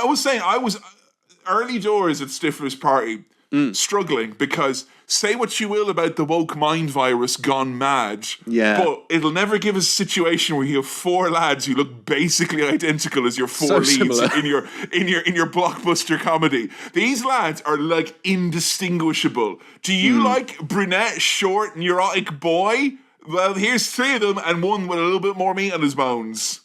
was saying, I was early doors at Stifler's party, struggling because say what you will about the woke mind virus gone mad, but it'll never give us a situation where you have four lads who look basically identical as your four leads in your blockbuster comedy. These lads are like indistinguishable. Do you like brunette, short, neurotic boy? Well, here's three of them and one with a little bit more meat on his bones.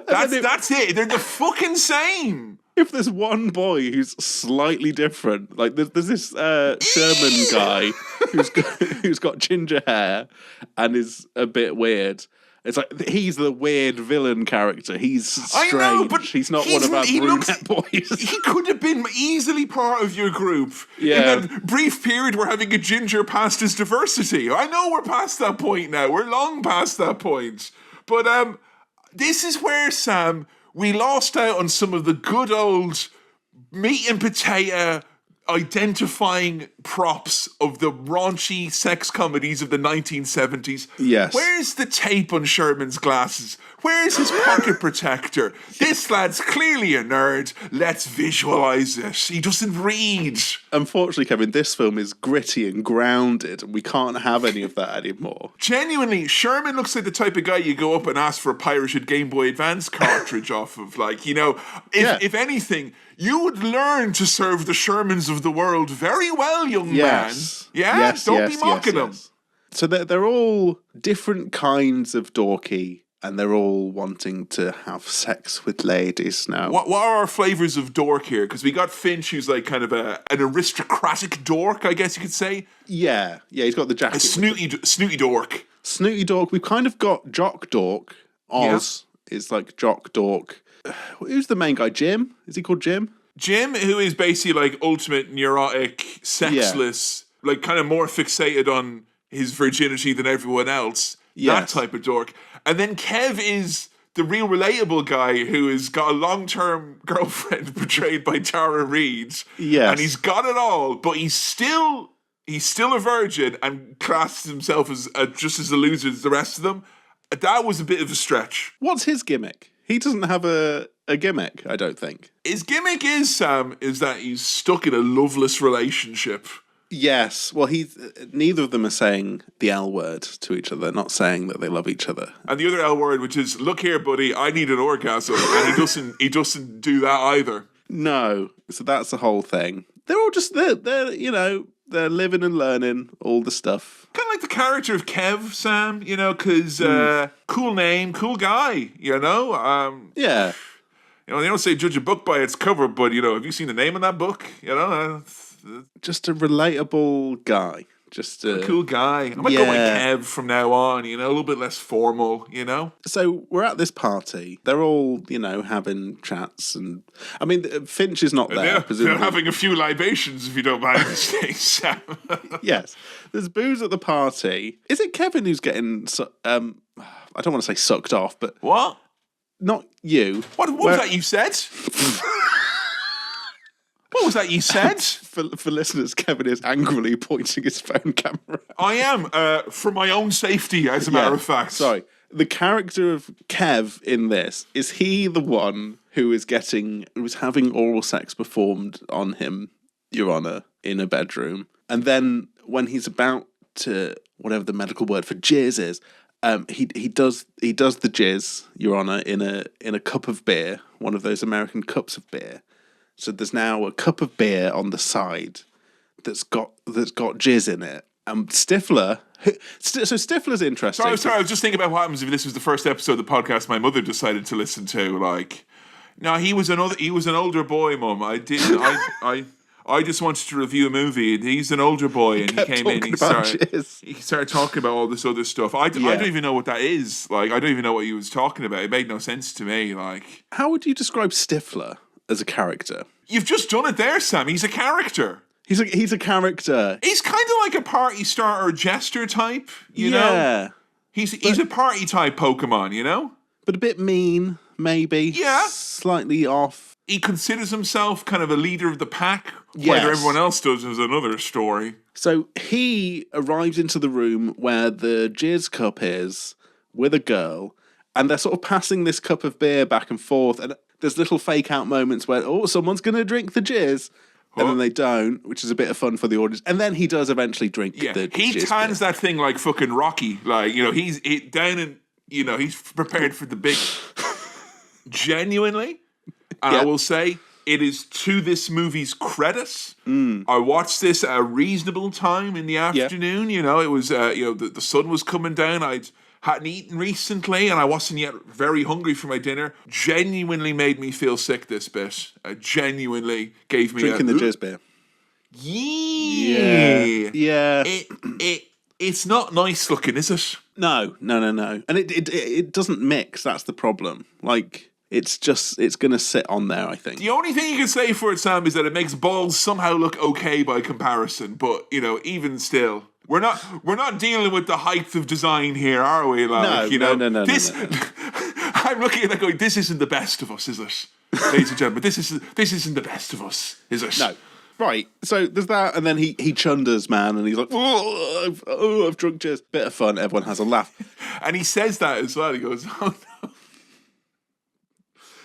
That's it. They're the fucking same. If there's one boy who's slightly different, like there's this Sherman guy who's got ginger hair and is a bit weird. It's like he's the weird villain character. He's strange. I know, but he's not one of our brunette boys. He could have been easily part of your group. Yeah. In that brief period where having a ginger past his diversity. I know we're past that point now. We're long past that point. But this is where, Sam, we lost out on some of the good old meat and potato identifying props of the raunchy sex comedies of the 1970s. Yes. Where's the tape on Sherman's glasses? Where's his pocket protector? This lad's clearly a nerd. Let's visualize it. He doesn't read. Unfortunately, Kevin, this film is gritty and grounded, and we can't have any of that anymore. Genuinely, Sherman looks like the type of guy you go up and ask for a pirated Game Boy Advance cartridge off of. Like, you know, if anything, you would learn to serve the Shermans of the world very well, young man. Yeah? Yes, Don't be mocking them. So they're all different kinds of dorky, and they're all wanting to have sex with ladies now. What are our flavours of dork here? Because we got Finch, who's like kind of an aristocratic dork, I guess you could say. Yeah, he's got the jacket. A snooty dork. Snooty dork. We've kind of got jock dork. Oz is like jock dork. Who's the main guy? Jim? Is he called Jim? Jim, who is basically like ultimate neurotic, sexless, like kind of more fixated on his virginity than everyone else. That type of dork. And then Kev is the real relatable guy who has got a long-term girlfriend portrayed by Tara Reid. Yes. And he's got it all, but he's still a virgin and classes himself as just as a loser as the rest of them. That was a bit of a stretch. What's his gimmick? He doesn't have a gimmick, I don't think. His gimmick is, Sam, is that he's stuck in a loveless relationship. Yes. Well, neither of them are saying the L word to each other, not saying that they love each other. And the other L word, which is, look here, buddy, I need an orgasm. And he doesn't do that either. No. So that's the whole thing. They're all just, they're living and learning all the stuff. Kind of like the character of Kev, Sam, you know, because cool name, cool guy, you know? Yeah. You know, they don't say judge a book by its cover, but, you know, have you seen the name of that book? You know? Just a relatable guy. Just a cool guy. I'm going to go with Kev from now on, you know, a little bit less formal, you know? So we're at this party. They're all, having chats. And I mean, Finch is not there. They're having a few libations, if you don't mind me saying, Sam. Yes. There's booze at the party. Is it Kevin who's getting, I don't want to say sucked off, but... What? Not you. What was that you said? What was that you said? For listeners, Kevin is angrily pointing his phone camera. I am, for my own safety, as a matter of fact. Sorry. The character of Kev in this, is he the one who is having oral sex performed on him, Your Honour, in a bedroom? And then when he's about to, whatever the medical word for jizz is, he does the jizz, Your Honour, in a cup of beer, one of those American cups of beer. So there's now a cup of beer on the side that's got jizz in it. Stifler. So Stifler's interesting. Sorry, I was just thinking about what happens if this was the first episode of the podcast my mother decided to listen to. Like, no, he was an older boy, Mum. I just wanted to review a movie. He's an older boy, and he came in. He started talking about all this other stuff. I don't even know what that is. Like, I don't even know what he was talking about. It made no sense to me. Like, how would you describe Stifler as a character? You've just done it there, Sam. He's a character. He's a character. He's kind of like a party starter jester type, you know? He's a party type Pokemon, you know? But a bit mean, maybe. Yeah. Slightly off. He considers himself kind of a leader of the pack. Whether everyone else does is another story. So he arrives into the room where the jizz cup is with a girl, and they're sort of passing this cup of beer back and forth, and there's little fake out moments where, someone's going to drink the jizz. And then they don't, which is a bit of fun for the audience. And then he does eventually drink the jizz. He tans that thing like fucking Rocky. Like, you know, he's down and, you know, he's prepared for the big... Genuinely. And I will say, it is to this movie's credit. I watched this at a reasonable time in the afternoon. You know, it was, the sun was coming down. I hadn't eaten recently, and I wasn't yet very hungry for my dinner. Genuinely made me feel sick, this bit. Genuinely gave me drinking the jizz beer. Yeah. It's not nice looking, is it? No. And it doesn't mix. That's the problem. Like, it's going to sit on there, I think. The only thing you can say for it, Sam, is that it makes balls somehow look okay by comparison. But, you know, even still... We're not dealing with the height of design here, are we? Like, no. I'm looking at that going, this isn't the best of us, is it? Ladies and gentlemen, this isn't the best of us, is it? No. Right, so there's that, and then he chunders, man, and he's like, I've drunk just. Bit of fun, everyone has a laugh. And he says that as well. He goes, oh no.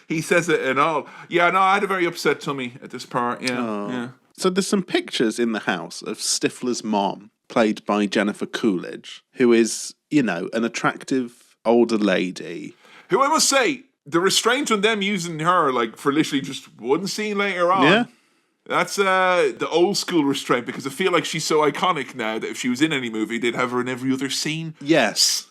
He says it and all. Yeah, no, I had a very upset tummy at this part. Yeah. So there's some pictures in the house of Stifler's mom, played by Jennifer Coolidge, who is, an attractive older lady. Who I must say, the restraint on them using her, for literally just one scene later on. Yeah. That's the old school restraint, because I feel like she's so iconic now that if she was in any movie, they'd have her in every other scene. Yes.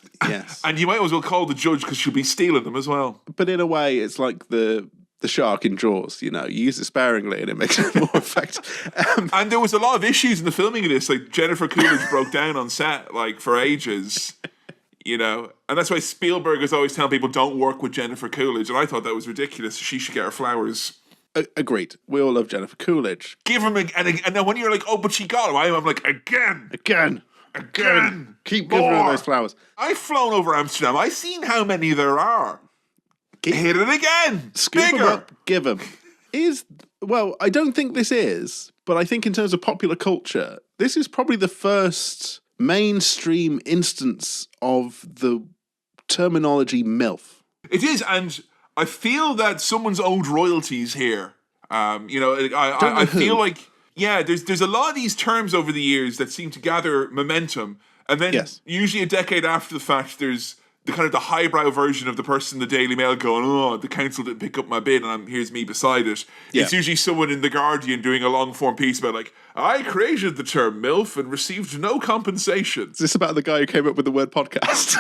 And you might as well call the judge, because she'll be stealing them as well. But in a way, it's like the shark in Jaws, you use it sparingly and it makes it more effective. And there was a lot of issues in the filming of this. Jennifer Coolidge broke down on set, for ages. And that's why Spielberg is always telling people don't work with Jennifer Coolidge. And I thought that was ridiculous. She should get her flowers. Agreed. We all love Jennifer Coolidge. Give him and then when you're like, oh, but she got him, I'm like, again. Keep giving her those flowers. I've flown over Amsterdam. I've seen how many there are. Hit it again. Scoop them up, give them. I don't think this is, but I think in terms of popular culture, this is probably the first mainstream instance of the terminology MILF. It is, and I feel that someone's owed royalties here. I feel like, there's a lot of these terms over the years that seem to gather momentum, and then usually a decade after the fact, there's the kind of the highbrow version of the person in the Daily Mail going, oh, the council didn't pick up my bid and here's me beside it. Yeah. It's usually someone in The Guardian doing a long-form piece about I created the term MILF and received no compensation. Is this about the guy who came up with the word podcast?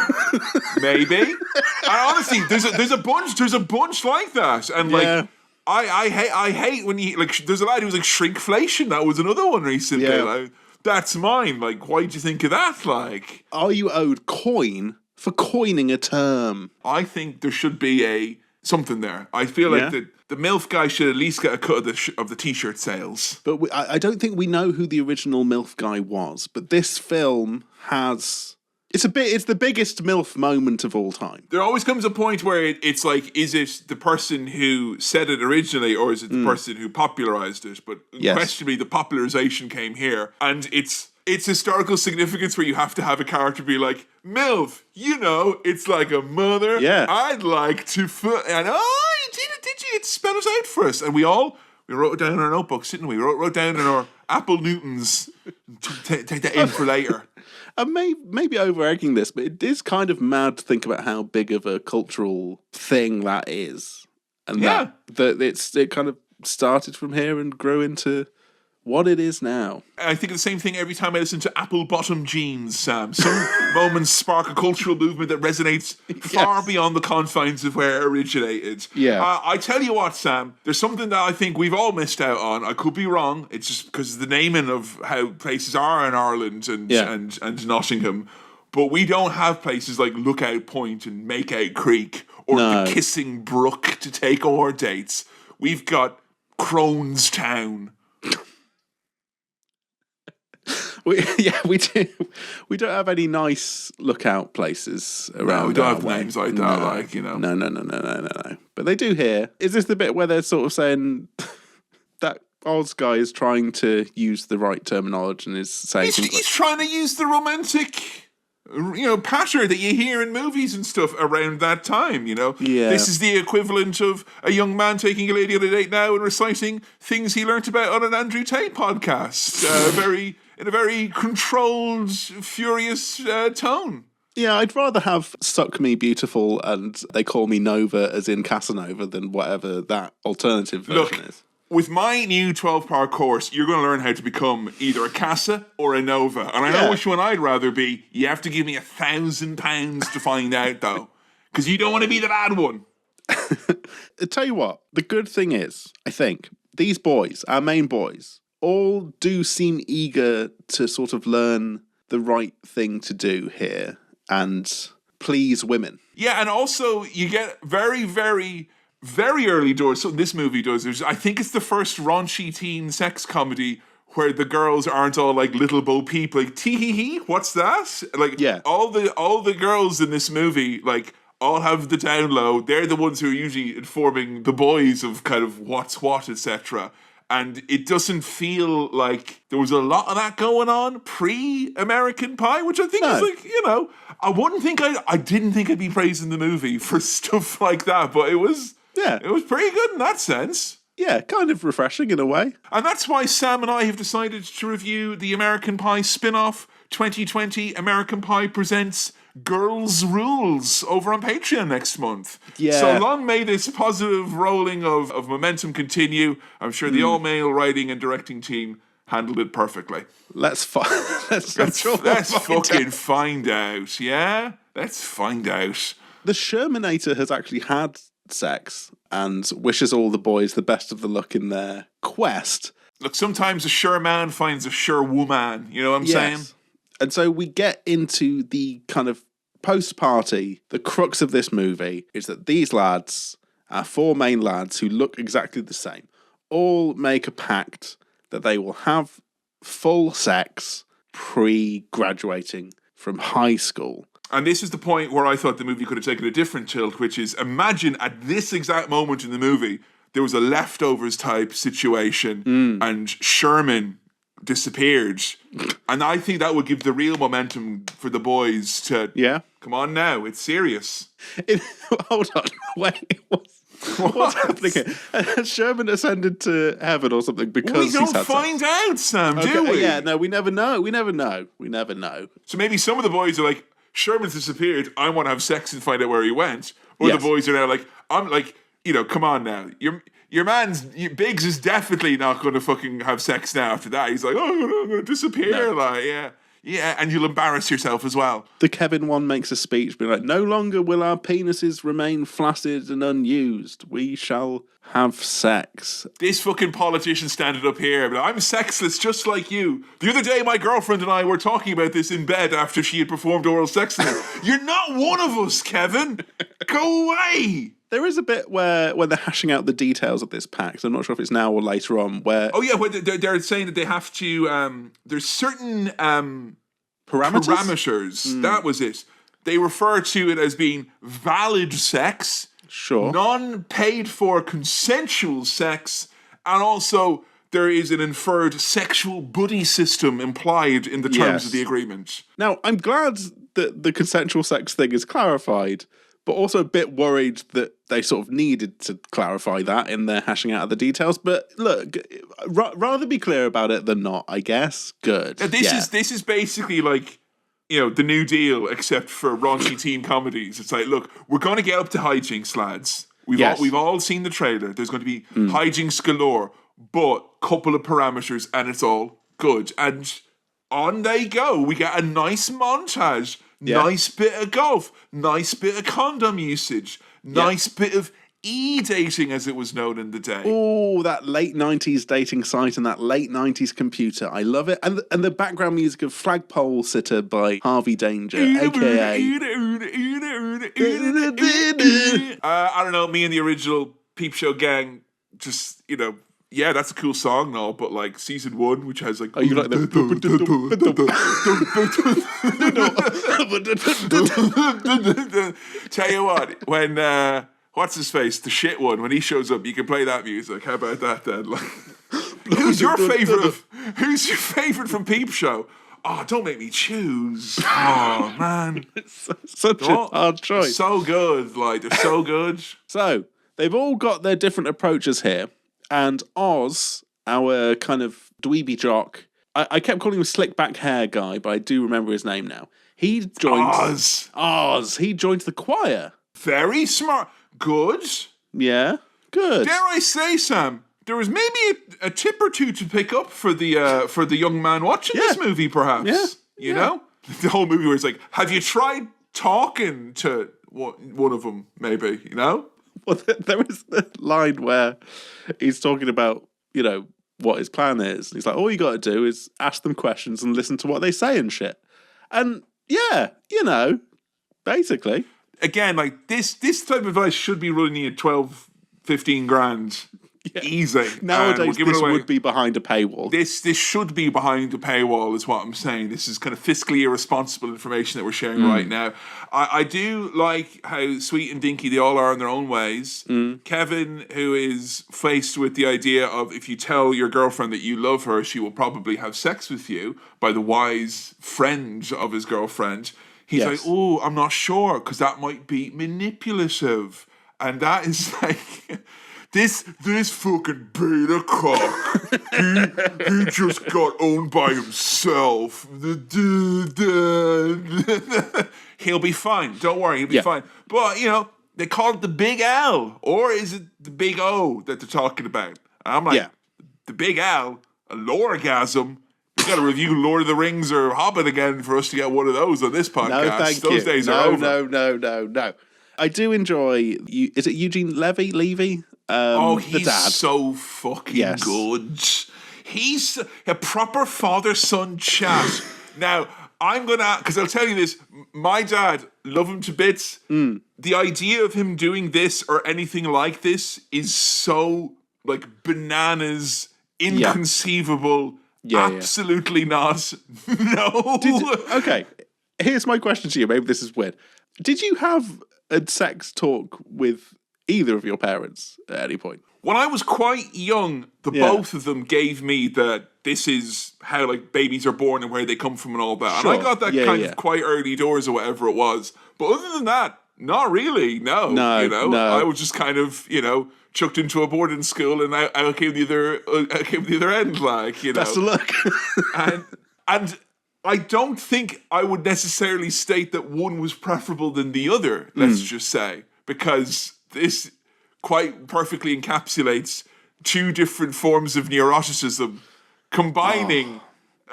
Maybe. And honestly, there's a bunch like that. And I hate when you, there's a lad who was shrinkflation. That was another one recently. Yeah. That's mine. Why'd you think of that? Are you owed coin for coining a term? I think there should be something there. I feel like the MILF guy should at least get a cut of the t-shirt sales. But I don't think we know who the original MILF guy was. But this film has... It's the biggest MILF moment of all time. There always comes a point where it's is it the person who said it originally, or is it the person who popularized it? But questionably, the popularization came here. And it's historical significance where you have to have a character be like, MILF, it's like a mother. Yeah. I'd like to... And, did you? Spell it out for us. And we wrote it down in our notebooks, didn't we? We wrote down in our Apple Newtons. Take that in for later. I may be over-egging this, but it is kind of mad to think about how big of a cultural thing that is. And that it kind of started from here and grew into what it is now. I think the same thing every time I listen to Apple Bottom Jeans, Sam. Some moments spark a cultural movement that resonates far beyond the confines of where it originated. Yeah. I tell you what, Sam, there's something that I think we've all missed out on. I could be wrong. It's just because of the naming of how places are in Ireland and Nottingham. But we don't have places like Lookout Point and Makeout Creek or the Kissing Brook to take our dates. We've got Cronestown. We do. We don't have any nice lookout places around. No, we don't have names like that. No. But they do here. Is this the bit where they're sort of saying that Oz guy is trying to use the right terminology and is saying he's trying to use the romantic, patter that you hear in movies and stuff around that time. This is the equivalent of a young man taking a lady on a date now and reciting things he learnt about on an Andrew Tate podcast. In a very controlled, furious tone. Yeah, I'd rather have Suck Me Beautiful and They Call Me Nova as in Casanova than whatever that alternative version is. With my new 12-part course, you're going to learn how to become either a Casa or a Nova. And I know which one I'd rather be. You have to give me £1,000 to find out, though. Because you don't want to be the bad one. I tell you what, the good thing is, I think, these boys, our main boys, all do seem eager to sort of learn the right thing to do here and please women. Yeah, and also you get very, very, very early doors. So this movie does. I think it's the first raunchy teen sex comedy where the girls aren't all like little Bo Peep, like tee-hee-hee, what's that? All the girls in this movie, all have the down low. They're the ones who are usually informing the boys of kind of what's what, etc. And it doesn't feel like there was a lot of that going on pre-American Pie, which I think is like, I didn't think I'd be praising the movie for stuff like that, but it was pretty good in that sense. Yeah, kind of refreshing in a way. And that's why Sam and I have decided to review the American Pie spin-off 2020 American Pie Presents Girls Rules over on Patreon next month. Yeah. So long may this positive rolling of momentum continue. I'm sure the all-male writing and directing team handled it perfectly. Let's fucking find out, yeah? Let's find out. The Shermanator has actually had sex and wishes all the boys the best of the luck in their quest. Look, sometimes a sure man finds a sure woman, you know what I'm saying? And so we get into the kind of post-party. The crux of this movie is that these lads, our four main lads who look exactly the same, all make a pact that they will have full sex pre-graduating from high school. And this is the point where I thought the movie could have taken a different tilt, which is, imagine at this exact moment in the movie, there was a leftovers type situation and Sherman disappeared. And I think that would give the real momentum for the boys to, come on now, it's serious. Hold on, wait, what's happening here? Has Sherman ascended to heaven or something because we don't find out, Sam, do we? Yeah, no, we never know. So maybe some of the boys are like, Sherman's disappeared, I want to have sex and find out where he went. Or the boys are now like, I'm like, come on now. Biggs is definitely not going to fucking have sex now after that. He's like, I'm going to disappear. No. Like, yeah, and you'll embarrass yourself as well. The Kevin one makes a speech being like, no longer will our penises remain flaccid and unused. We shall have sex. This fucking politician standing up here, but I'm sexless just like you. The other day, my girlfriend and I were talking about this in bed after she had performed oral sex on me. You're not one of us, Kevin. Go away. There is a bit where they're hashing out the details of this pact. I'm not sure if it's now or later on. Where where they're saying that they have to. There's certain parameters. That was it. They refer to it as being valid sex, non-paid for consensual sex, and also there is an inferred sexual buddy system implied in the terms of the agreement. Now, I'm glad that the consensual sex thing is clarified, but also a bit worried that they sort of needed to clarify that in their hashing out of the details. But look, rather be clear about it than not, I guess. Good. Now, this is basically like, the New Deal, except for raunchy teen comedies. It's like, look, we're going to get up to hijinks, lads. We've all seen the trailer. There's going to be hijinks galore, but couple of parameters, and it's all good. And on they go. We get a nice montage. Nice bit of golf, nice bit of condom usage, nice bit of e-dating, as it was known in the day. Oh, that late 90s dating site and that late 90s computer. I love it. And the background music of Flagpole Sitter by Harvey Danger, a.k.a. I don't know, me and the original Peep Show gang just, that's a cool song and all, but like season 1, which has like... Oh, you like the... Tell you what, when... what's his face? The shit one. When he shows up, you can play that music. How about that then? Like, who's your favorite from Peep Show? Oh, don't make me choose. Oh, man. It's such a hard choice. So good. Like, they're so good. So, they've all got their different approaches here. And Oz, our kind of dweeby jock, I kept calling him slick back hair guy, but I do remember his name now. He joined... Oz. He joined the choir. Very smart. Good. Yeah, good. Dare I say, Sam, there was maybe a tip or two to pick up for the young man watching this movie, perhaps. Yeah. You know? The whole movie where it's like, have you tried talking to one of them, maybe, you know? Well, there is the line where he's talking about, what his plan is. He's like, all you got to do is ask them questions and listen to what they say and shit. And basically. Again, like this type of advice should be running at 12, 15 grand. Easy. Nowadays, this would be behind a paywall. This should be behind a paywall, is what I'm saying. This is kind of fiscally irresponsible information that we're sharing right now. I do like how Sweet and Dinky, they all are in their own ways. Kevin, who is faced with the idea of if you tell your girlfriend that you love her, she will probably have sex with you, by the wise friend of his girlfriend. He's like, oh, I'm not sure, because that might be manipulative. And that is like... This fucking beta cock, he just got owned by himself. He'll be fine. Don't worry, he'll be fine. But, they call it the Big L. Or is it the Big O that they're talking about? And I'm like, the Big L, a lore-gasm. You got to review Lord of the Rings or Hobbit again for us to get one of those on this podcast. No, thank you. Those days are over. No. I do enjoy, is it Eugene Levy? He's the dad. so fucking good. He's a proper father-son chat. Now, I'm going to, because I'll tell you this, my dad, love him to bits. The idea of him doing this or anything like this is so, bananas, inconceivable, absolutely not. No. Okay, here's my question to you. Maybe this is weird. Did you have a sex talk with either of your parents at any point? When I was quite young, both of them gave me that this is how babies are born and where they come from and all that. Sure. And I got that kind of quite early doors or whatever it was. But other than that, not really. No. I was just kind of, chucked into a boarding school and I came the other end, Best of luck. and I don't think I would necessarily state that one was preferable than the other, let's just say, because this quite perfectly encapsulates two different forms of neuroticism combining.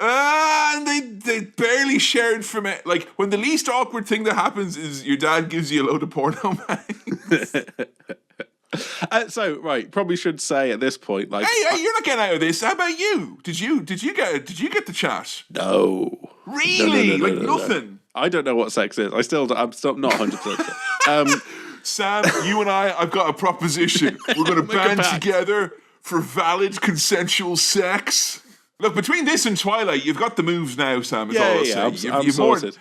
And they barely shared from it. When the least awkward thing that happens is your dad gives you a load of porno mags. Probably should say at this point, hey, you're not getting out of this. How about you? Did you get the chat? No. Really? No, nothing. I don't know what sex is. I'm still not 100% sure. Sam, you and I've got a proposition. We're going to band together for valid consensual sex. Look, between this and Twilight, you've got the moves now, Sam. I'm sorted.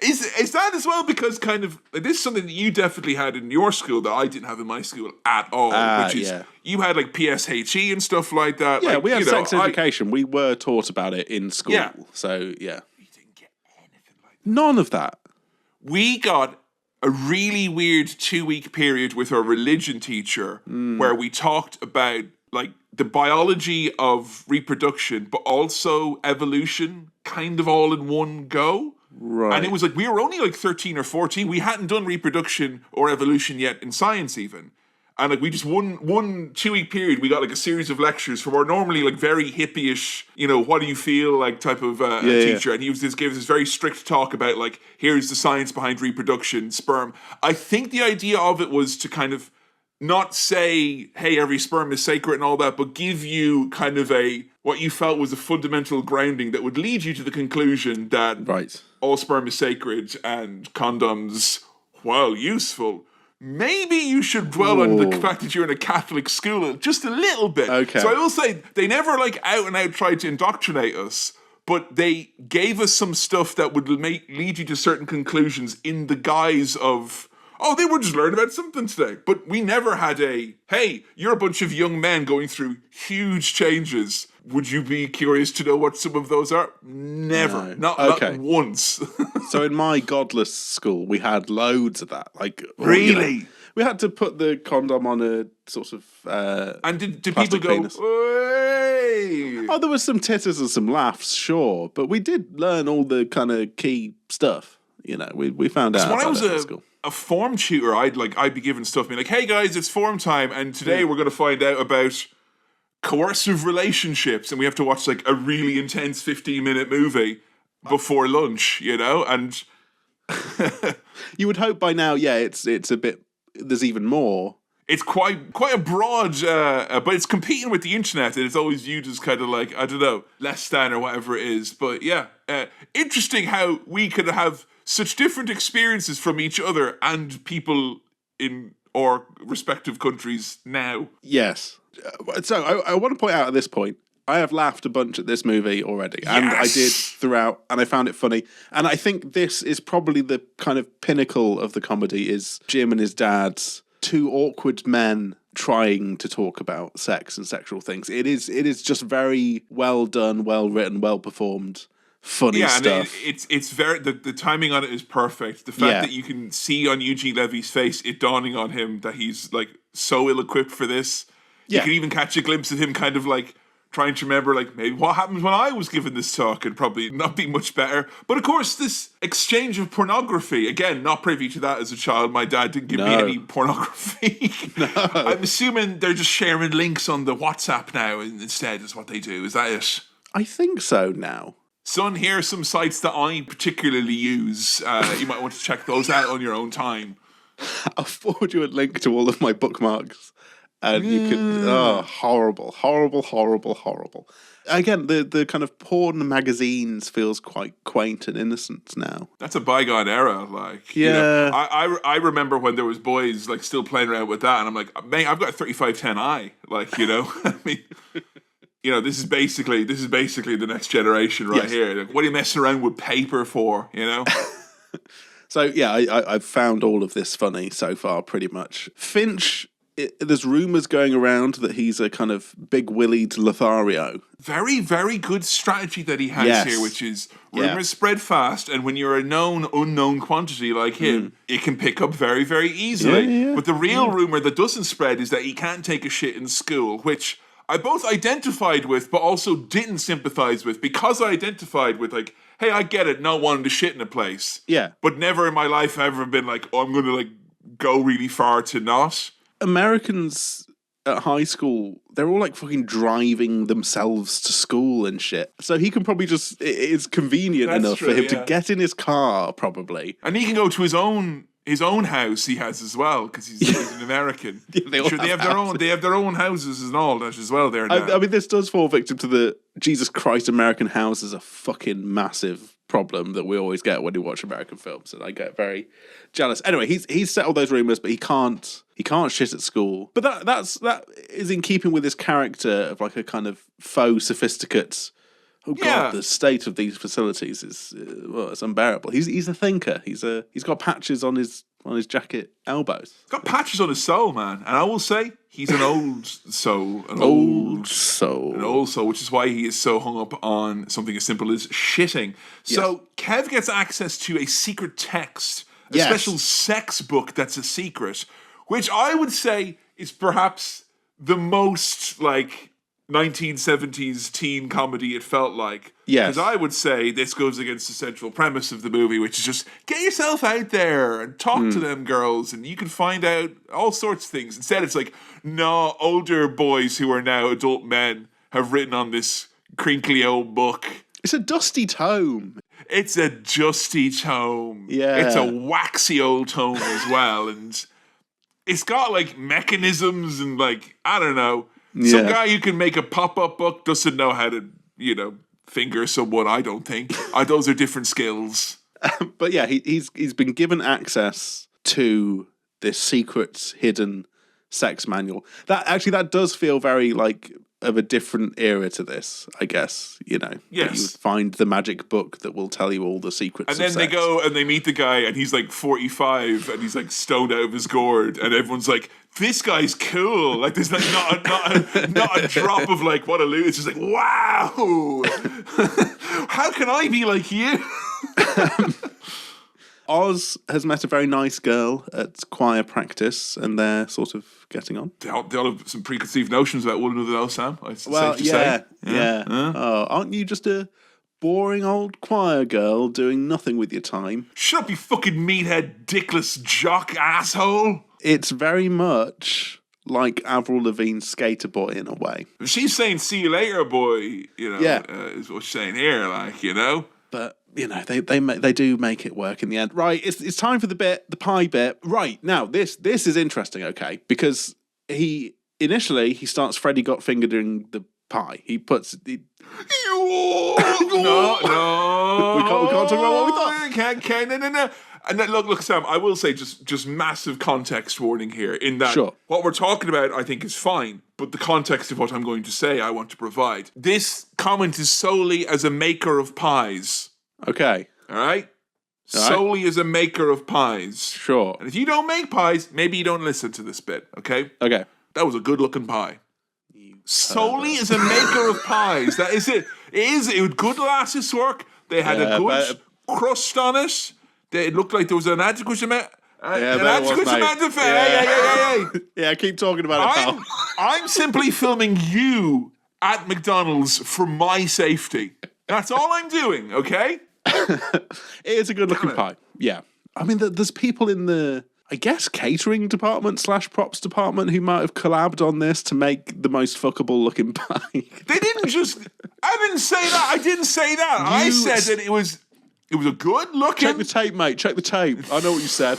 Is that as well? Because kind of this is something that you definitely had in your school that I didn't have in my school at all. Which is you had PSHE and stuff like that. Yeah, we had sex education. We were taught about it in school. Yeah. So yeah, we didn't get anything like that. None of that. We got a really weird 2-week period with our religion teacher where we talked about the biology of reproduction, but also evolution, kind of all in one go. Right. And it was we were only 13 or 14. We hadn't done reproduction or evolution yet in science even. And we just one 2-week period, we got a series of lectures from our normally very hippie-ish, what do you feel type of teacher. And he gave us this very strict talk about here's the science behind reproduction, sperm. I think the idea of it was to kind of not say, hey, every sperm is sacred and all that, but give you kind of what you felt was a fundamental grounding that would lead you to the conclusion that all sperm is sacred and condoms, while useful, maybe you should dwell on the fact that you're in a Catholic school just a little bit. Okay. So I will say, they never out and out tried to indoctrinate us, but they gave us some stuff that would lead you to certain conclusions in the guise of, they were just learning about something today. But we never had hey, you're a bunch of young men going through huge changes. Would you be curious to know what some of those are? Never. No. Not once. So in my godless school, we had loads of that. Really? We had to put the condom on a sort of and did people go, penis. Hey! Oh, there was some titters and some laughs, sure. But we did learn all the kind of key stuff. We found out when about I was it at school. A form tutor, I'd be given stuff, being hey guys, it's form time, and today we're going to find out about coercive relationships, and we have to watch a really intense 15-minute movie before lunch, and you would hope by now, it's a bit. There's even more. It's quite a broad, but it's competing with the internet, and it's always viewed as kind of I don't know, less than or whatever it is. But interesting how we could have such different experiences from each other and people in our respective countries now. Yes. So I want to point out at this point, I have laughed a bunch at this movie already. Yes! And I did throughout, and I found it funny. And I think this is probably the kind of pinnacle of the comedy, is Jim and his dad's two awkward men trying to talk about sex and sexual things. It is just very well done, well written, well performed, funny stuff. And it's very, the timing on it is perfect. The fact that you can see on Eugene Levy's face it dawning on him that he's like so ill-equipped for this. You can even catch a glimpse of him kind of like trying to remember, like, maybe what happened when I was given this talk, and probably not be much better. But of course, this exchange of pornography, again, not privy to that as a child. My dad didn't give me any pornography. No. I'm assuming they're just sharing links on the WhatsApp now instead, is what they do. Is that it? I think so now. Son, here are some sites that I particularly use. You might want to check those out on your own time. I'll forward you a link to all of my bookmarks. And you could, horrible. Again, the kind of porn magazines feels quite quaint and innocent now. That's a bygone era, like. Yeah. You know, I remember when there was boys, like, still playing around with that, and I'm like, mate, I've got a 3510i, like, you know? I mean, you know, this is basically the next generation right here. Like, what are you messing around with paper for, you know? So, yeah, I've found all of this funny so far, pretty much. Finch... there's rumours going around that he's a kind of big-willied Lothario. Very, very good strategy that he has here, which is rumours spread fast, and when you're a known, unknown quantity like him, it can pick up very, very easily. Yeah. But the real rumour that doesn't spread is that he can't take a shit in school, which I both identified with, but also didn't sympathise with, because I identified with, like, hey, I get it, not wanting to shit in a place. Yeah. But never in my life have I ever been like, oh, I'm going to, like, go really far to not. Americans at high school, they're all like fucking driving themselves to school and shit. So he can probably just, it's convenient enough for him to get in his car, probably. And he can go to his own house he has as well, because he's an American. They have their own houses and all that as well there now. I mean, this does fall victim to the Jesus Christ, American house is a fucking massive problem that we always get when we watch American films, and I get very jealous. Anyway, he's settled those rumors, but he can't shit at school. But that is in keeping with his character of like a kind of faux sophisticate. Oh God, the state of these facilities is it's unbearable. He's a thinker. He's got patches on his jacket elbows. He's got patches on his soul, man. And I will say he's an old soul. An old soul, which is why he is so hung up on something as simple as shitting. So Kev gets access to a secret text, a special sex book that's a secret, which I would say is perhaps the most, like, 1970s teen comedy it felt like. Yes. Because I would say this goes against the central premise of the movie, which is just get yourself out there and talk to them girls and you can find out all sorts of things. Instead, it's like, no, older boys who are now adult men have written on this crinkly old book. It's a dusty tome. It's a dusty tome. Yeah. It's a waxy old tome as well. And it's got, like, mechanisms and, like, I don't know. Some guy who can make a pop-up book doesn't know how to, you know, finger someone, I don't think. Those are different skills. But yeah, he's been given access to this secret, hidden sex manual. That does feel very, like, of a different era to this, I guess, you know. Yes. You would find the magic book that will tell you all the secrets. And then they go and they meet the guy and he's like 45 and he's like stoned out of his gourd and everyone's like, this guy's cool. Like there's like not a drop of like what a loot. It's just like, wow. How can I be like you? Oz has met a very nice girl at choir practice, and they're sort of getting on. They all have some preconceived notions about one another, though, Sam. Well, yeah. Oh, aren't you just a boring old choir girl doing nothing with your time? Shut up, you fucking meathead, dickless jock asshole. It's very much like Avril Lavigne's Skater Boy in a way. She's saying, see you later, boy, you know, is what she's saying here, like, you know. But, you know, they do make it work in the end. Right, it's time for the pie bit. Right, now, this is interesting, okay, because he starts Freddy Got Fingered in the pie. He puts... No. We can't talk about what we thought. No. And then, look, Sam, I will say just massive context warning here in that what we're talking about, I think, is fine, but the context of what I'm going to say, I want to provide. This comment is solely as a maker of pies. Okay. All right? Solely as a maker of pies. Sure. And if you don't make pies, maybe you don't listen to this bit, okay? Okay. That was a good-looking pie. Solely as a maker of pies. That is it. It was good lattice work. They had a good crust on it. It looked like there was an adequate amount. Yeah, keep talking about it, pal. I'm simply filming you at McDonald's for my safety. That's all I'm doing, okay? It is a good-looking pie. Yeah. I mean, there's people in the, I guess, catering department / props department who might have collabed on this to make the most fuckable-looking pie. They didn't just... I didn't say that. I said that it was a good looking... Check the tape, mate. Check the tape. I know what you said.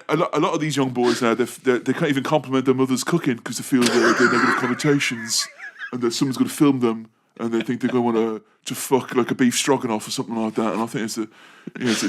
A lot of these young boys now, they can't even compliment their mother's cooking because they feel they're negative connotations and that someone's going to film them and they think they're going to want to fuck like a beef stroganoff or something like that. And I think it's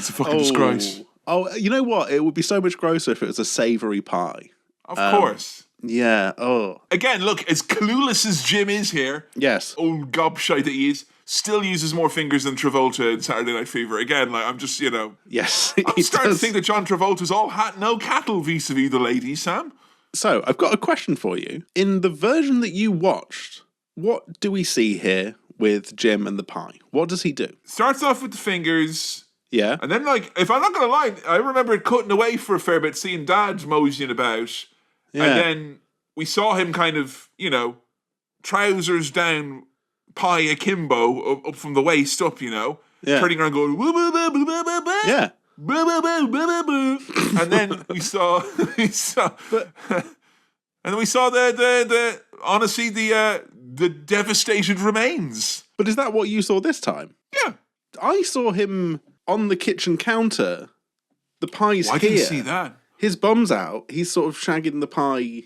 a fucking disgrace. Oh, you know what? It would be so much grosser if it was a savoury pie. Of course. Yeah. Oh. Again, look, as clueless as Jim is here, yes, old gobshite that he is, still uses more fingers than Travolta in Saturday Night Fever. Again, like I'm just, yes, I'm starting to think that John Travolta's all hat, no cattle vis-a-vis the ladies, Sam. So I've got a question for you. In the version that you watched, what do we see here with Jim and the pie? What does he do? Starts off with the fingers. Yeah. And then, like, if I'm not going to lie, I remember it cutting away for a fair bit, seeing Dad moseying about. Yeah. And then we saw him kind of, trousers down, pie akimbo, up from the waist up, turning around going, woo, woo, woo, woo, woo, woo, woo. Yeah. Boo, boo, boo, boo, boo, boo. And then we saw, and then we saw the honestly, the devastated remains. But is that what you saw this time? Yeah. I saw him on the kitchen counter. The pie's here. I didn't see that. His bum's out. He's sort of shagging the pie.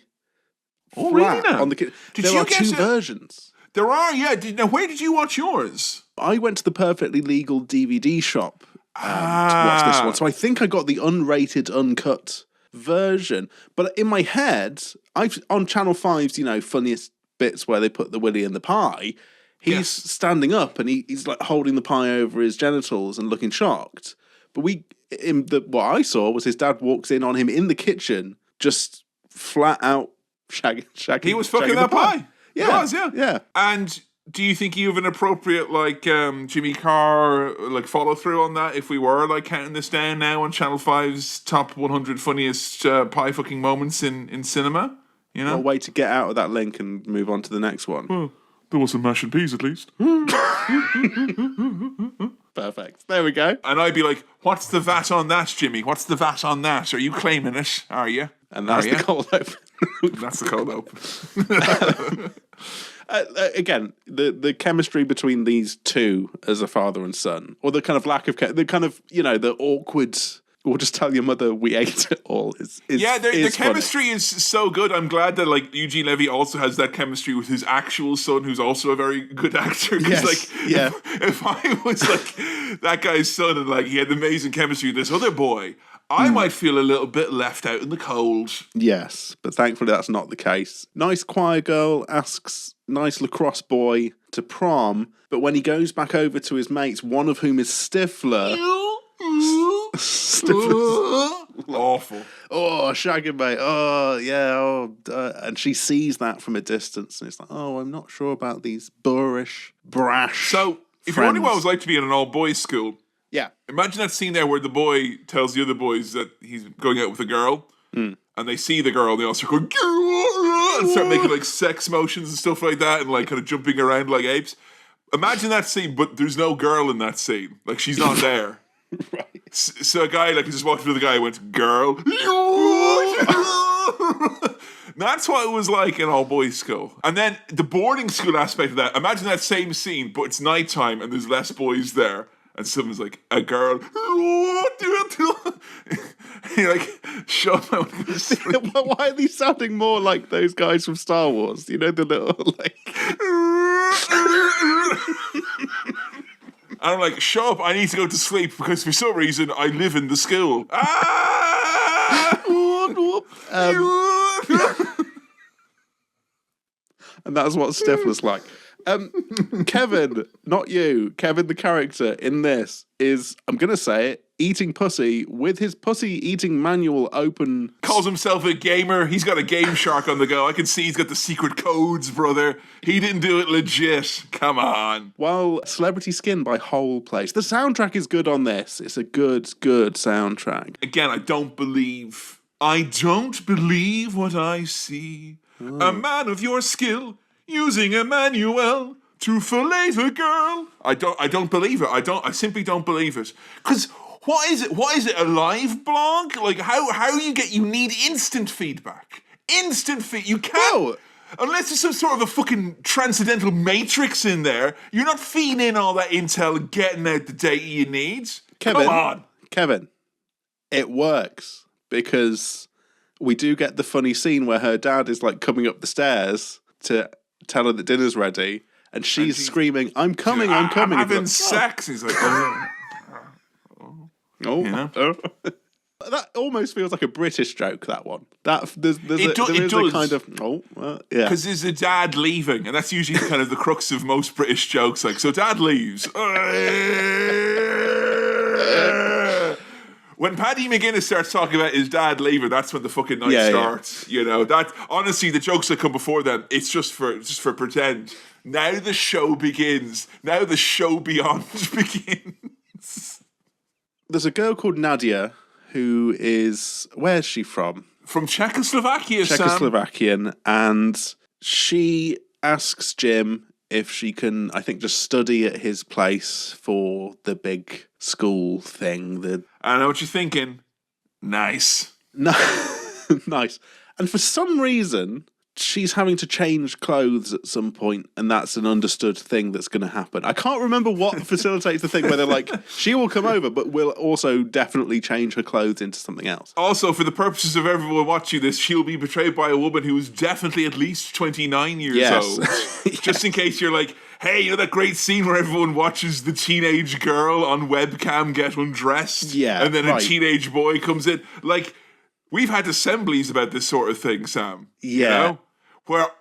Oh, really? Now? On the kitchen. There are two versions. There are, yeah. Now, where did you watch yours? I went to the Perfectly Legal DVD shop to watch this one. So I think I got the unrated, uncut version. But in my head, on Channel 5's, funniest bits where they put the Willy in the pie, he's standing up and he's like holding the pie over his genitals and looking shocked. But what I saw was his dad walks in on him in the kitchen, just flat out shagging. He was fucking that pie. Yeah. He was, yeah. And do you think you have an appropriate, Jimmy Carr, follow through on that if we were, counting this down now on Channel 5's top 100 funniest pie fucking moments in cinema? A way to get out of that link and move on to the next one. Well, there was some mash and peas at least. Perfect. There we go. And I'd be like, what's the VAT on that, Jimmy? What's the VAT on that? Are you claiming it? Are you? And that's the cold open. That's the cold open. Again, the chemistry between these two as a father and son, or the kind of lack of, the kind of, the awkward, we'll just tell your mother we ate it all is the chemistry is so good. I'm glad that Eugene Levy also has that chemistry with his actual son, who's also a very good actor. Because if I was that guy's son and he had amazing chemistry with this other boy, I might feel a little bit left out in the cold. Yes, but thankfully that's not the case. Nice choir girl asks nice lacrosse boy to prom, but when he goes back over to his mates, one of whom is Stifler. Awful. Oh, shagging mate. Oh, yeah. And she sees that from a distance, and it's like, oh, I'm not sure about these boorish, brash. So, if you're wondering what it was like to be in an all-boys school, yeah, imagine that scene there where the boy tells the other boys that he's going out with a girl, and they see the girl, and they all start going, and start making sex motions and stuff like that, and kind of jumping around like apes. Imagine that scene, but there's no girl in that scene. She's not there. Right. So a guy just walked up to the guy and went, girl. That's what it was like in all boys school. And then the boarding school aspect of that, imagine that same scene, but it's nighttime and there's less boys there. And someone's like, a girl. You're Shut up, I want to go to sleep. Why are these sounding more like those guys from Star Wars? You know, the little, like... And I'm like, shut up, I need to go to sleep because for some reason I live in the school. Ah! And that's what Steph was like. Kevin, not you. Kevin, the character in this, is, I'm going to say it, eating pussy with his pussy-eating manual open. Calls himself a gamer. He's got a Game Shark on the go. I can see he's got the secret codes, brother. He didn't do it legit. Come on. Well, Celebrity Skin by Whole Place. The soundtrack is good on this. It's a good soundtrack. Again, I don't believe what I see. A man of your skill using a manual to fillet the girl. I don't believe it. I simply don't believe it. Because what is it? What is it? A live blog? Like how you need instant feedback. Instant feed. You can't. Unless there's some sort of a fucking transcendental matrix in there, you're not feeding in all that intel and getting out the data you need. Kevin, come on. Kevin, it works because we do get the funny scene where her dad is like coming up the stairs to tell her that dinner's ready, and she's screaming, I'm coming. I'm having sex. He's like, oh. You know? That almost feels like a British joke, that one. There's a kind of, yeah. Because there's a dad leaving, and that's usually kind of the crux of most British jokes. Like, so dad leaves. When Paddy McGuinness starts talking about his dad leaving, that's when the fucking night starts. Yeah. You know, that honestly, the jokes that come before then, it's just for pretend. Now the show begins. Now the show beyond begins. There's a girl called Nadia who is, where's she from? From Czechoslovakia, Czechoslovakian, and she asks Jim if she can, I think, just study at his place for the big school thing. I know what you're thinking. Nice. Nice. And for some reason, she's having to change clothes at some point, and that's an understood thing that's going to happen. I can't remember what facilitates the thing where they're like, she will come over, but will also definitely change her clothes into something else. Also, for the purposes of everyone watching this, she'll be betrayed by a woman who is definitely at least 29 years old. Yes. Just in case you're like, hey, you know that great scene where everyone watches the teenage girl on webcam get undressed? Yeah, and then a teenage boy comes in? Like, we've had assemblies about this sort of thing, Sam. Yeah. You know?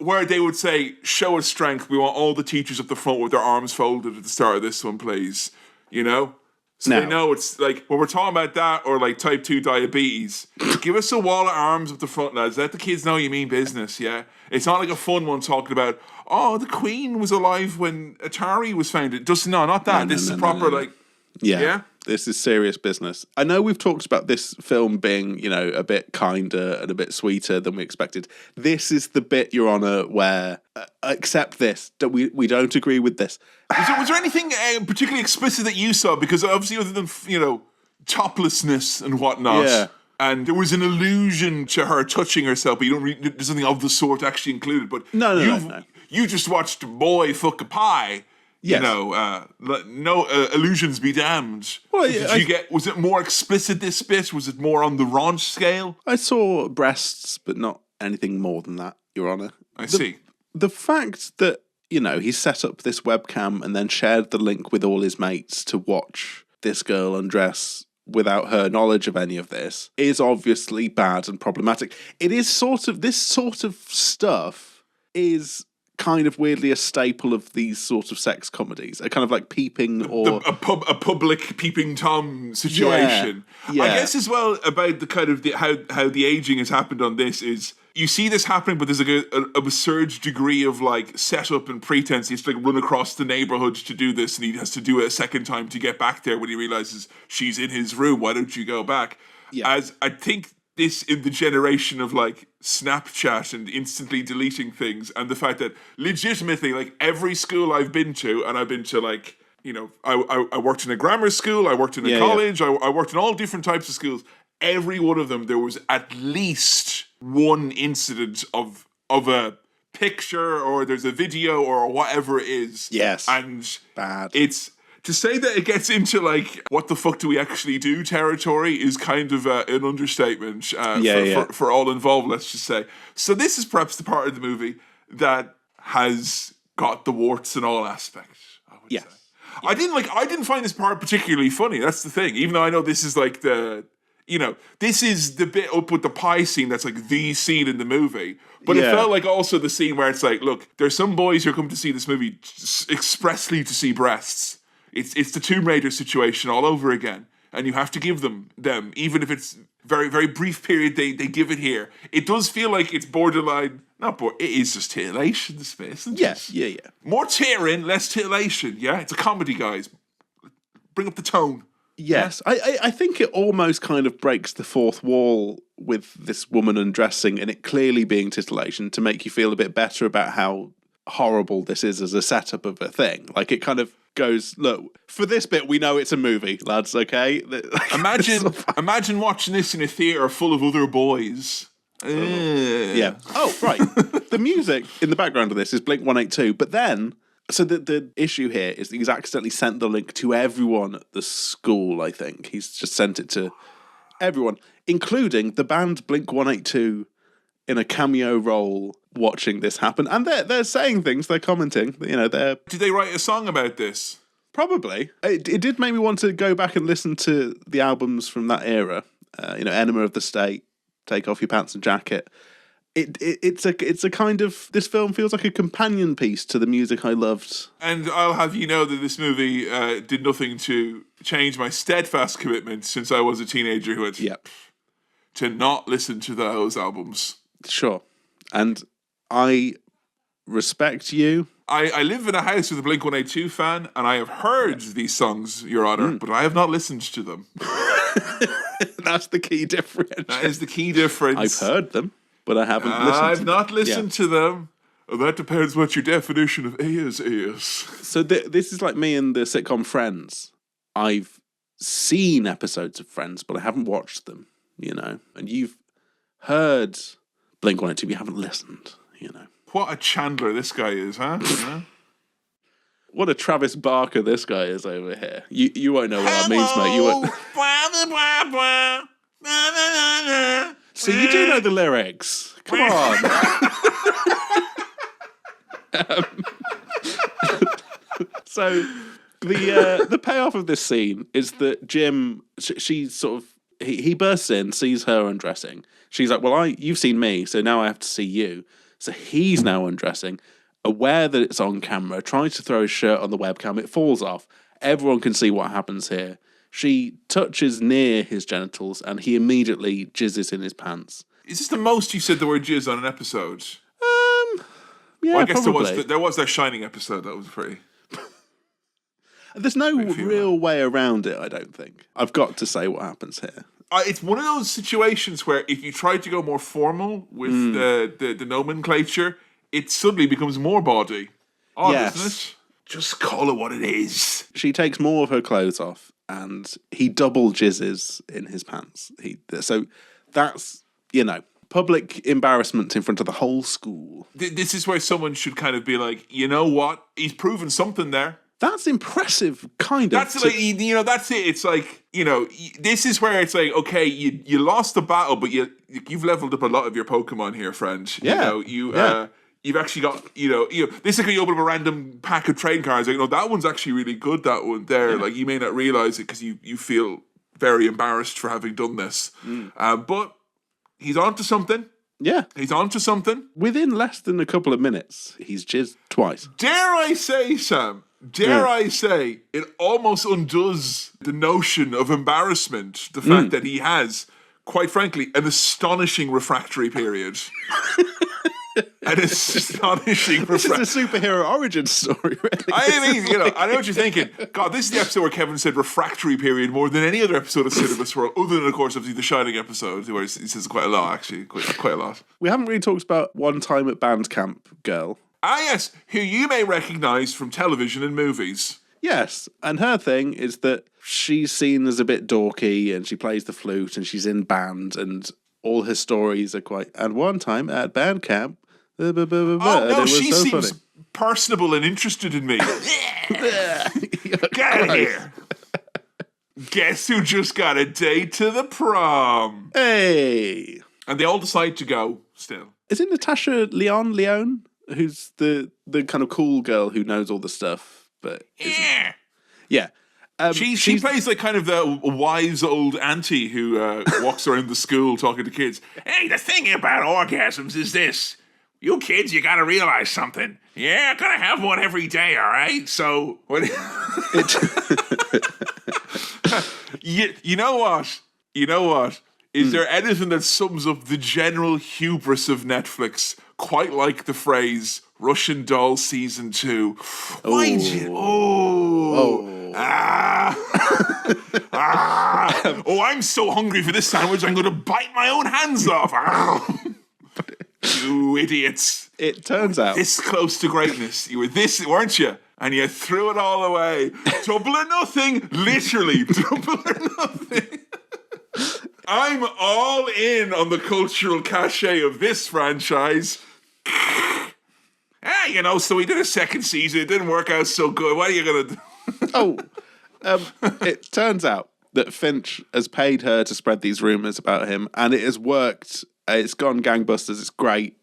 Where they would say, show us strength. We want all the teachers up the front with their arms folded at the start of this one, please. You know? So they know it's like, when we're talking about that or like type 2 diabetes, give us a wall of arms up the front, lads. Let the kids know you mean business, yeah? It's not like a fun one talking about, oh, the Queen was alive when Atari was founded. Not that. This is proper. Yeah. This is serious business. I know we've talked about this film being, you know, a bit kinder and a bit sweeter than we expected. This is the bit, Your Honour, where, accept this, we don't agree with this. Was there anything particularly explicit that you saw? Because obviously other than, you know, toplessness and whatnot. Yeah. And there was an allusion to her touching herself, but you don't there's nothing of the sort actually included. But No. You just watched Boy Fuck a Pie. Yes. You know, no illusions be damned. Well, was it more explicit, this bit? Was it more on the raunch scale? I saw breasts, but not anything more than that, Your Honour. I see. The fact that, you know, he set up this webcam and then shared the link with all his mates to watch this girl undress without her knowledge of any of this is obviously bad and problematic. This sort of stuff is kind of weirdly a staple of these sort of sex comedies, a kind of like peeping or a public peeping Tom situation. Yeah. I guess as well about the kind of how the aging has happened on this is you see this happening, but there's like an absurd degree of like setup and pretense. He has to like run across the neighborhood to do this, and he has to do it a second time to get back there when he realizes she's in his room. Why don't you go back? Yeah. As I think this in the generation of like Snapchat and instantly deleting things, and the fact that legitimately like every school I've been to, and I've been to like, you know, I worked in a grammar school, I worked in a college, I worked in all different types of schools. Every one of them, there was at least one incident of a picture or there's a video or whatever it is. Yes. And bad. It's To say that it gets into, like, what the fuck do we actually do territory is kind of an understatement for all involved, let's just say. So this is perhaps the part of the movie that has got the warts in all aspects, I would say. I didn't find this part particularly funny, that's the thing. Even though I know this is like this is the bit up with the pie scene that's like the scene in the movie. But it felt like also the scene where it's like, look, there's some boys who come to see this movie expressly to see breasts. It's the Tomb Raider situation all over again. And you have to give them, even if it's very, very brief period they give it here. It does feel like it's borderline, it is just titillation, the space. Yeah. More tearing, less titillation, yeah? It's a comedy, guys. Bring up the tone. Yes, I think it almost kind of breaks the fourth wall with this woman undressing and it clearly being titillation to make you feel a bit better about how horrible this is as a setup of a thing. Like, it kind of goes, look, for this bit, we know it's a movie, lads, okay? Imagine watching this in a theatre full of other boys. Yeah. Oh, right. The music in the background of this is Blink-182, but then... So the issue here is that he's accidentally sent the link to everyone at the school, I think. He's just sent it to everyone, including the band Blink-182 in a cameo role watching this happen. And they're saying things, they're commenting, they're... Did they write a song about this? Probably. It did make me want to go back and listen to the albums from that era. Enema of the State, Take Off Your Pants and Jacket. It's a kind of, this film feels like a companion piece to the music I loved. And I'll have you know that this movie did nothing to change my steadfast commitment since I was a teenager who had to not listen to those albums. Sure. And I respect you. I live in a house with a Blink-182 fan, and I have heard these songs, Your Honour, but I have not listened to them. That's the key difference. That is the key difference. I've heard them, but I haven't listened to them. I've not listened to them. That depends what your definition of is. So this is like me and the sitcom Friends. I've seen episodes of Friends, but I haven't watched them, And you've heard Blink-182, but you haven't listened, What a Chandler this guy is, huh? What a Travis Barker this guy is over here. You won't know what that means, mate. You won't... So you do know the lyrics. Come on. So the payoff of this scene is that Jim, he bursts in, sees her undressing. She's like, well, you've seen me, so now I have to see you. So he's now undressing, aware that it's on camera, tries to throw his shirt on the webcam. It falls off. Everyone can see what happens here. She touches near his genitals, and he immediately jizzes in his pants. Is this the most you said the word jizz on an episode? Yeah, well, I guess probably. there was that Shining episode that was pretty... There's no real way around it, I don't think. I've got to say what happens here. It's one of those situations where if you try to go more formal with the nomenclature, it suddenly becomes more bawdy. Yes. Isn't it? Just call it what it is. She takes more of her clothes off, and he double jizzes in his pants. So that's, public embarrassment in front of the whole school. This is where someone should kind of be like, you know what? He's proven something there. That's impressive, kind of. That's that's it. It's like, this is where it's like, okay, you lost the battle, but you've leveled up a lot of your Pokemon here, friend. Yeah. You've actually got, this is like you open up a random pack of trading cards. Like, that one's actually really good, that one there. Yeah. Like, you may not realize it because you feel very embarrassed for having done this. But he's on to something. Yeah. He's on to something. Within less than a couple of minutes, he's jizzed twice. Dare I say, Sam... I say, it almost undoes the notion of embarrassment, the fact that he has, quite frankly, an astonishing refractory period. This is a superhero origin story, really. I know what you're thinking. God, this is the episode where Kevin said refractory period more than any other episode of Cinema Swirl, other than, of course, the Shining episode, where he says quite a lot, actually. Quite a lot. We haven't really talked about One Time at Band Camp Girl. Ah, yes, who you may recognise from television and movies. Yes, and her thing is that she's seen as a bit dorky, and she plays the flute, and she's in band, and all her stories are quite... And one time at band camp... she seems personable and interested in me. Get out of here. Guess who just got a date to the prom? Hey. And they all decide to go still. Is it Natasha Leone? Who's the kind of cool girl who knows all the stuff? But Yeah. Yeah. She plays like kind of the wise old auntie who walks around the school talking to kids. Hey, the thing about orgasms is this. You kids, you gotta realize something. Yeah, gotta have one every day, all right? So, what? You know what? You know what? Is there anything that sums up the general hubris of Netflix quite like the phrase Russian Doll Season 2? Why did you... I'm so hungry for this sandwich, I'm going to bite my own hands off. You idiots. It turns out... This close to greatness. You were this, weren't you? And you threw it all away. Double or nothing. Literally, double or nothing. I'm all in on the cultural cachet of this franchise. So we did a second season. It didn't work out so good. What are you going to do? It turns out that Finch has paid her to spread these rumours about him, and it has worked. It's gone gangbusters. It's great.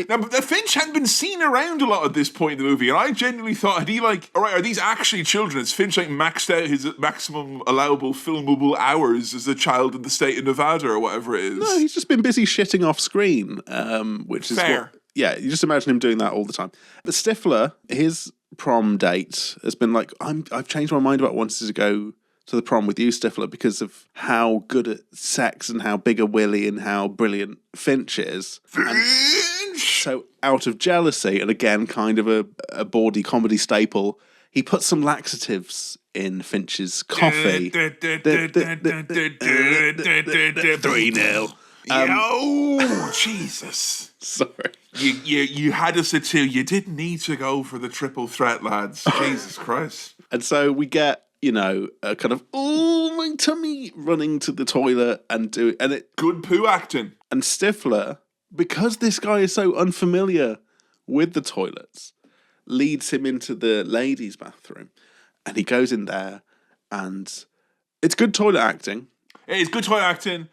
Now, but Finch hadn't been seen around a lot at this point in the movie, and I genuinely thought, are these actually children? Has Finch maxed out his maximum allowable filmable hours as a child in the state of Nevada or whatever it is? No, he's just been busy shitting off screen, which is fair. You just imagine him doing that all the time. But Stifler, his prom date has been like, I've changed my mind about wanting to go to the prom with you, Stifler, because of how good at sex and how big a willy and how brilliant Finch is. So out of jealousy, and again, kind of a bawdy comedy staple, he put some laxatives in Finch's coffee. 3-0. Jesus. Sorry. You had us at 2. You didn't need to go for the triple threat, lads. Jesus Christ. And so we get, a kind of, my tummy, running to the toilet and good poo acting. And Stifler, because this guy is so unfamiliar with the toilets, leads him into the ladies' bathroom. And he goes in there, and it's good toilet acting. It's good toilet acting.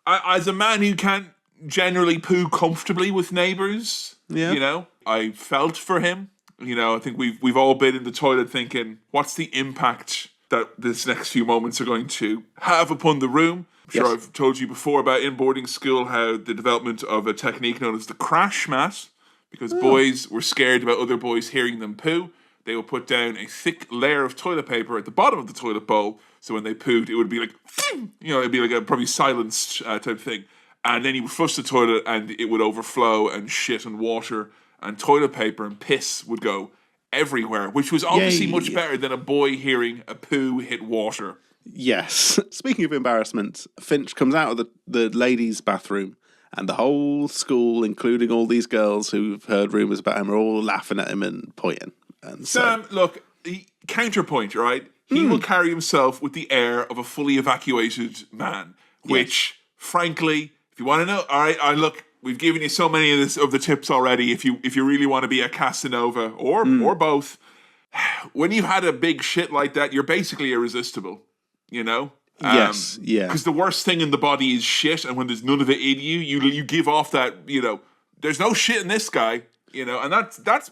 As a man who can't generally poo comfortably with neighbours, I felt for him. I think we've all been in the toilet thinking, what's the impact that this next few moments are going to have upon the room? I'm sure I've told you before about in boarding school how the development of a technique known as the crash mat, because boys were scared about other boys hearing them poo, they would put down a thick layer of toilet paper at the bottom of the toilet bowl, so when they pooed, it would be like, it'd be like a probably silenced type thing. And then you would flush the toilet and it would overflow, and shit and water and toilet paper and piss would go everywhere, which was obviously much better than a boy hearing a poo hit water. Yes. Speaking of embarrassment, Finch comes out of the ladies' bathroom, and the whole school, including all these girls who've heard rumours about him, are all laughing at him and pointing. And Sam, look, counterpoint, right? He will carry himself with the air of a fully evacuated man, which, frankly, if you want to know, all right, look, we've given you so many of the tips already. If you really want to be a Casanova or both, when you've had a big shit like that, you're basically irresistible. Yes, yeah. Because the worst thing in the body is shit, and when there's none of it in you, you give off that. There's no shit in this guy. And that's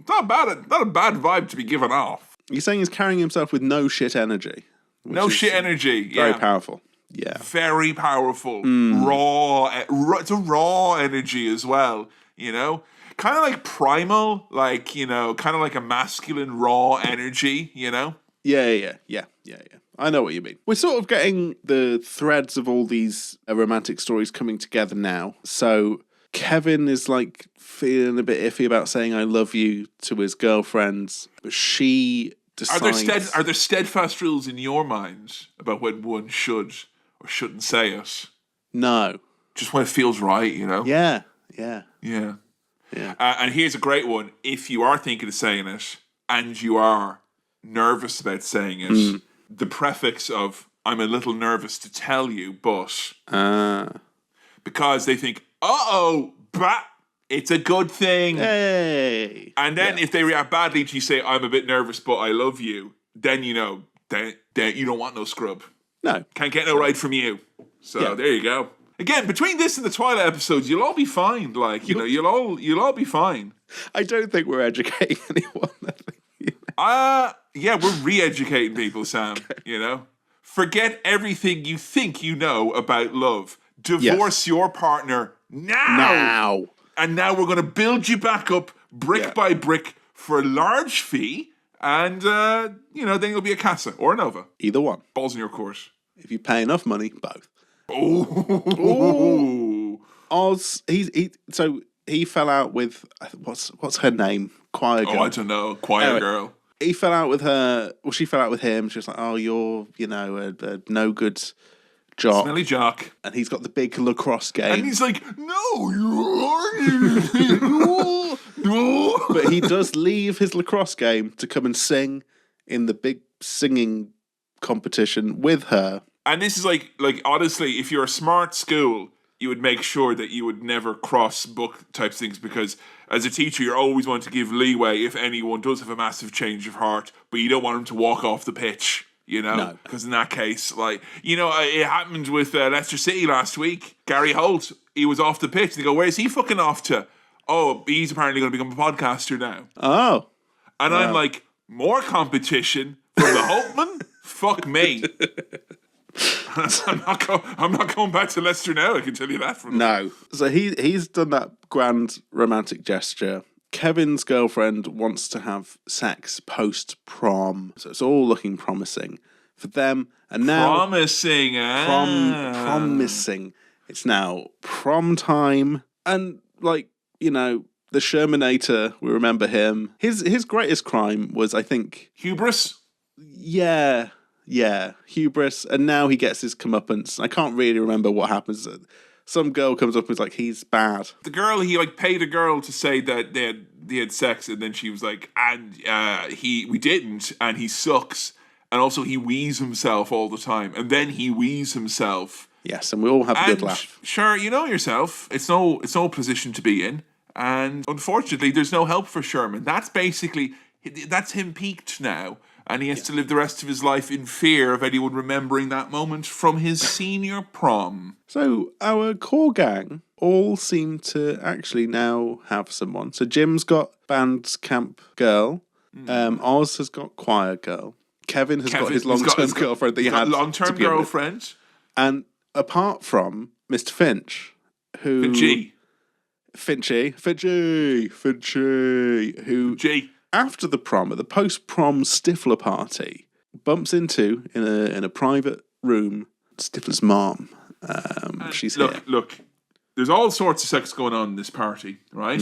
not bad. Not a bad vibe to be given off. You're saying he's carrying himself with no shit energy. No shit energy. Very powerful. Yeah. Very powerful. Raw. It's a raw energy as well, Kind of like primal, kind of like a masculine raw energy, Yeah. I know what you mean. We're sort of getting the threads of all these romantic stories coming together now. So Kevin is feeling a bit iffy about saying I love you to his girlfriends, but she decides... Are there steadfast rules in your mind about when one should or shouldn't say it? No. Just when it feels right, Yeah. And here's a great one. If you are thinking of saying it and you are nervous about saying it, the prefix of I'm a little nervous to tell you, but... Because they think, It's a good thing. Hey. And then if they react badly to you say, I'm a bit nervous, but I love you, then you know, then you don't want no scrub. No. Can't get no right from you. So there you go. Again, between this and the Twilight episodes, you'll all be fine. Like, you know, you'll all be fine. I don't think we're educating anyone. Yeah, we're re-educating people, Sam. Okay. You know? Forget everything you think you know about love. Divorce your partner now. And now we're going to build you back up brick by brick for a large fee. And, you know, then you'll be a Casa or a Nova. Either one. Balls in your court. If you pay enough money, both. Oh. Oz, he fell out with, what's her name? Choir girl. Oh, I don't know. Choir girl. He fell out with her. Well, she fell out with him. She was like, "Oh, you're, you know, a no good jock, smelly jock." And he's got the big lacrosse game, and he's like, "No, you no." But he does leave his lacrosse game to come and sing in the big singing competition with her. And this is like honestly, if you're a smart school, you would make sure that you would never cross book type things, because as a teacher, you're always wanting to give leeway if anyone does have a massive change of heart, but you don't want them to walk off the pitch, you know? Because in that case, like, you know, it happened with Leicester City last week. Gary Holt, he was off the pitch. They go, where's he fucking off to? Oh, he's apparently going to become a podcaster now. Oh. And I'm like, more competition from the Holtman? Fuck me. I'm not going back to Leicester now, I can tell you that. No. So he's done that grand romantic gesture. Kevin's girlfriend wants to have sex post-prom. So it's all looking promising for them. And now... Promising, Promising. It's now prom time. And, like, you know, the Shermanator, we remember him. His greatest crime was, I think... Hubris? Yeah, hubris, and now he gets his comeuppance. I can't really remember what happens. Some girl comes up and is like, he's bad. The girl, he like paid a girl to say that they had sex, and then she was like, and we didn't, and he sucks, and also he wheezes himself all the time, and then he wheezes himself. Yes, and we all have a good laugh. Sure, you know yourself. It's no position to be in, and unfortunately, there's no help for Sherman. That's him peaked now. And he has to live the rest of his life in fear of anyone remembering that moment from his senior prom. So our core gang all seem to actually now have someone. So Jim's got band camp girl. Oz has got choir girl. Kevin has got his long-term girlfriend that he had. Long-term girlfriend. And apart from Mr. Finch, who... Finchy. Who... G. After the prom, at the post-prom Stifler party, bumps into, in a private room, Stifler's mom. She's here. Look, there's all sorts of sex going on in this party, right?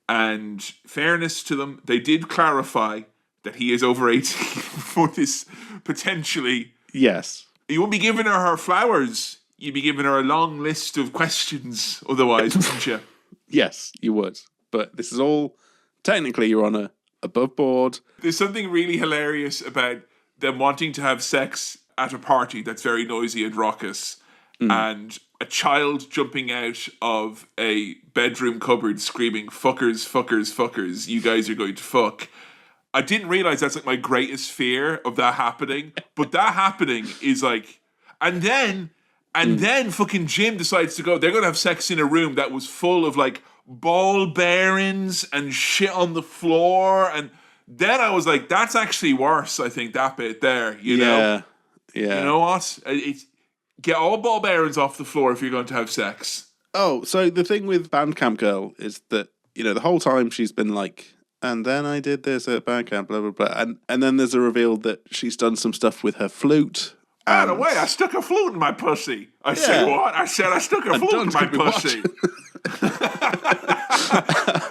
And fairness to them, they did clarify that he is over 18 for this potentially. Yes. You won't be giving her flowers. You'd be giving her a long list of questions otherwise, wouldn't you? Yes, you would. But this is all, technically, Your Honour, above board. There's something really hilarious about them wanting to have sex at a party that's very noisy and raucous, and a child jumping out of a bedroom cupboard screaming, "Fuckers, fuckers, fuckers, you guys are going to fuck." I didn't realise that's like my greatest fear of that happening, but that happening is like... And then fucking Jim decides to go, they're going to have sex in a room that was full of like ball bearings and shit on the floor, and then I was like, that's actually worse. I think that bit there, you know, you know what? Get all ball bearings off the floor if you're going to have sex. Oh, so the thing with Bandcamp Girl is that, you know, the whole time she's been like, and then I did this at Bandcamp, blah blah blah, and then there's a reveal that she's done some stuff with her flute. By the way, I stuck a flute in my pussy. I said what? I said I stuck a flute in my pussy.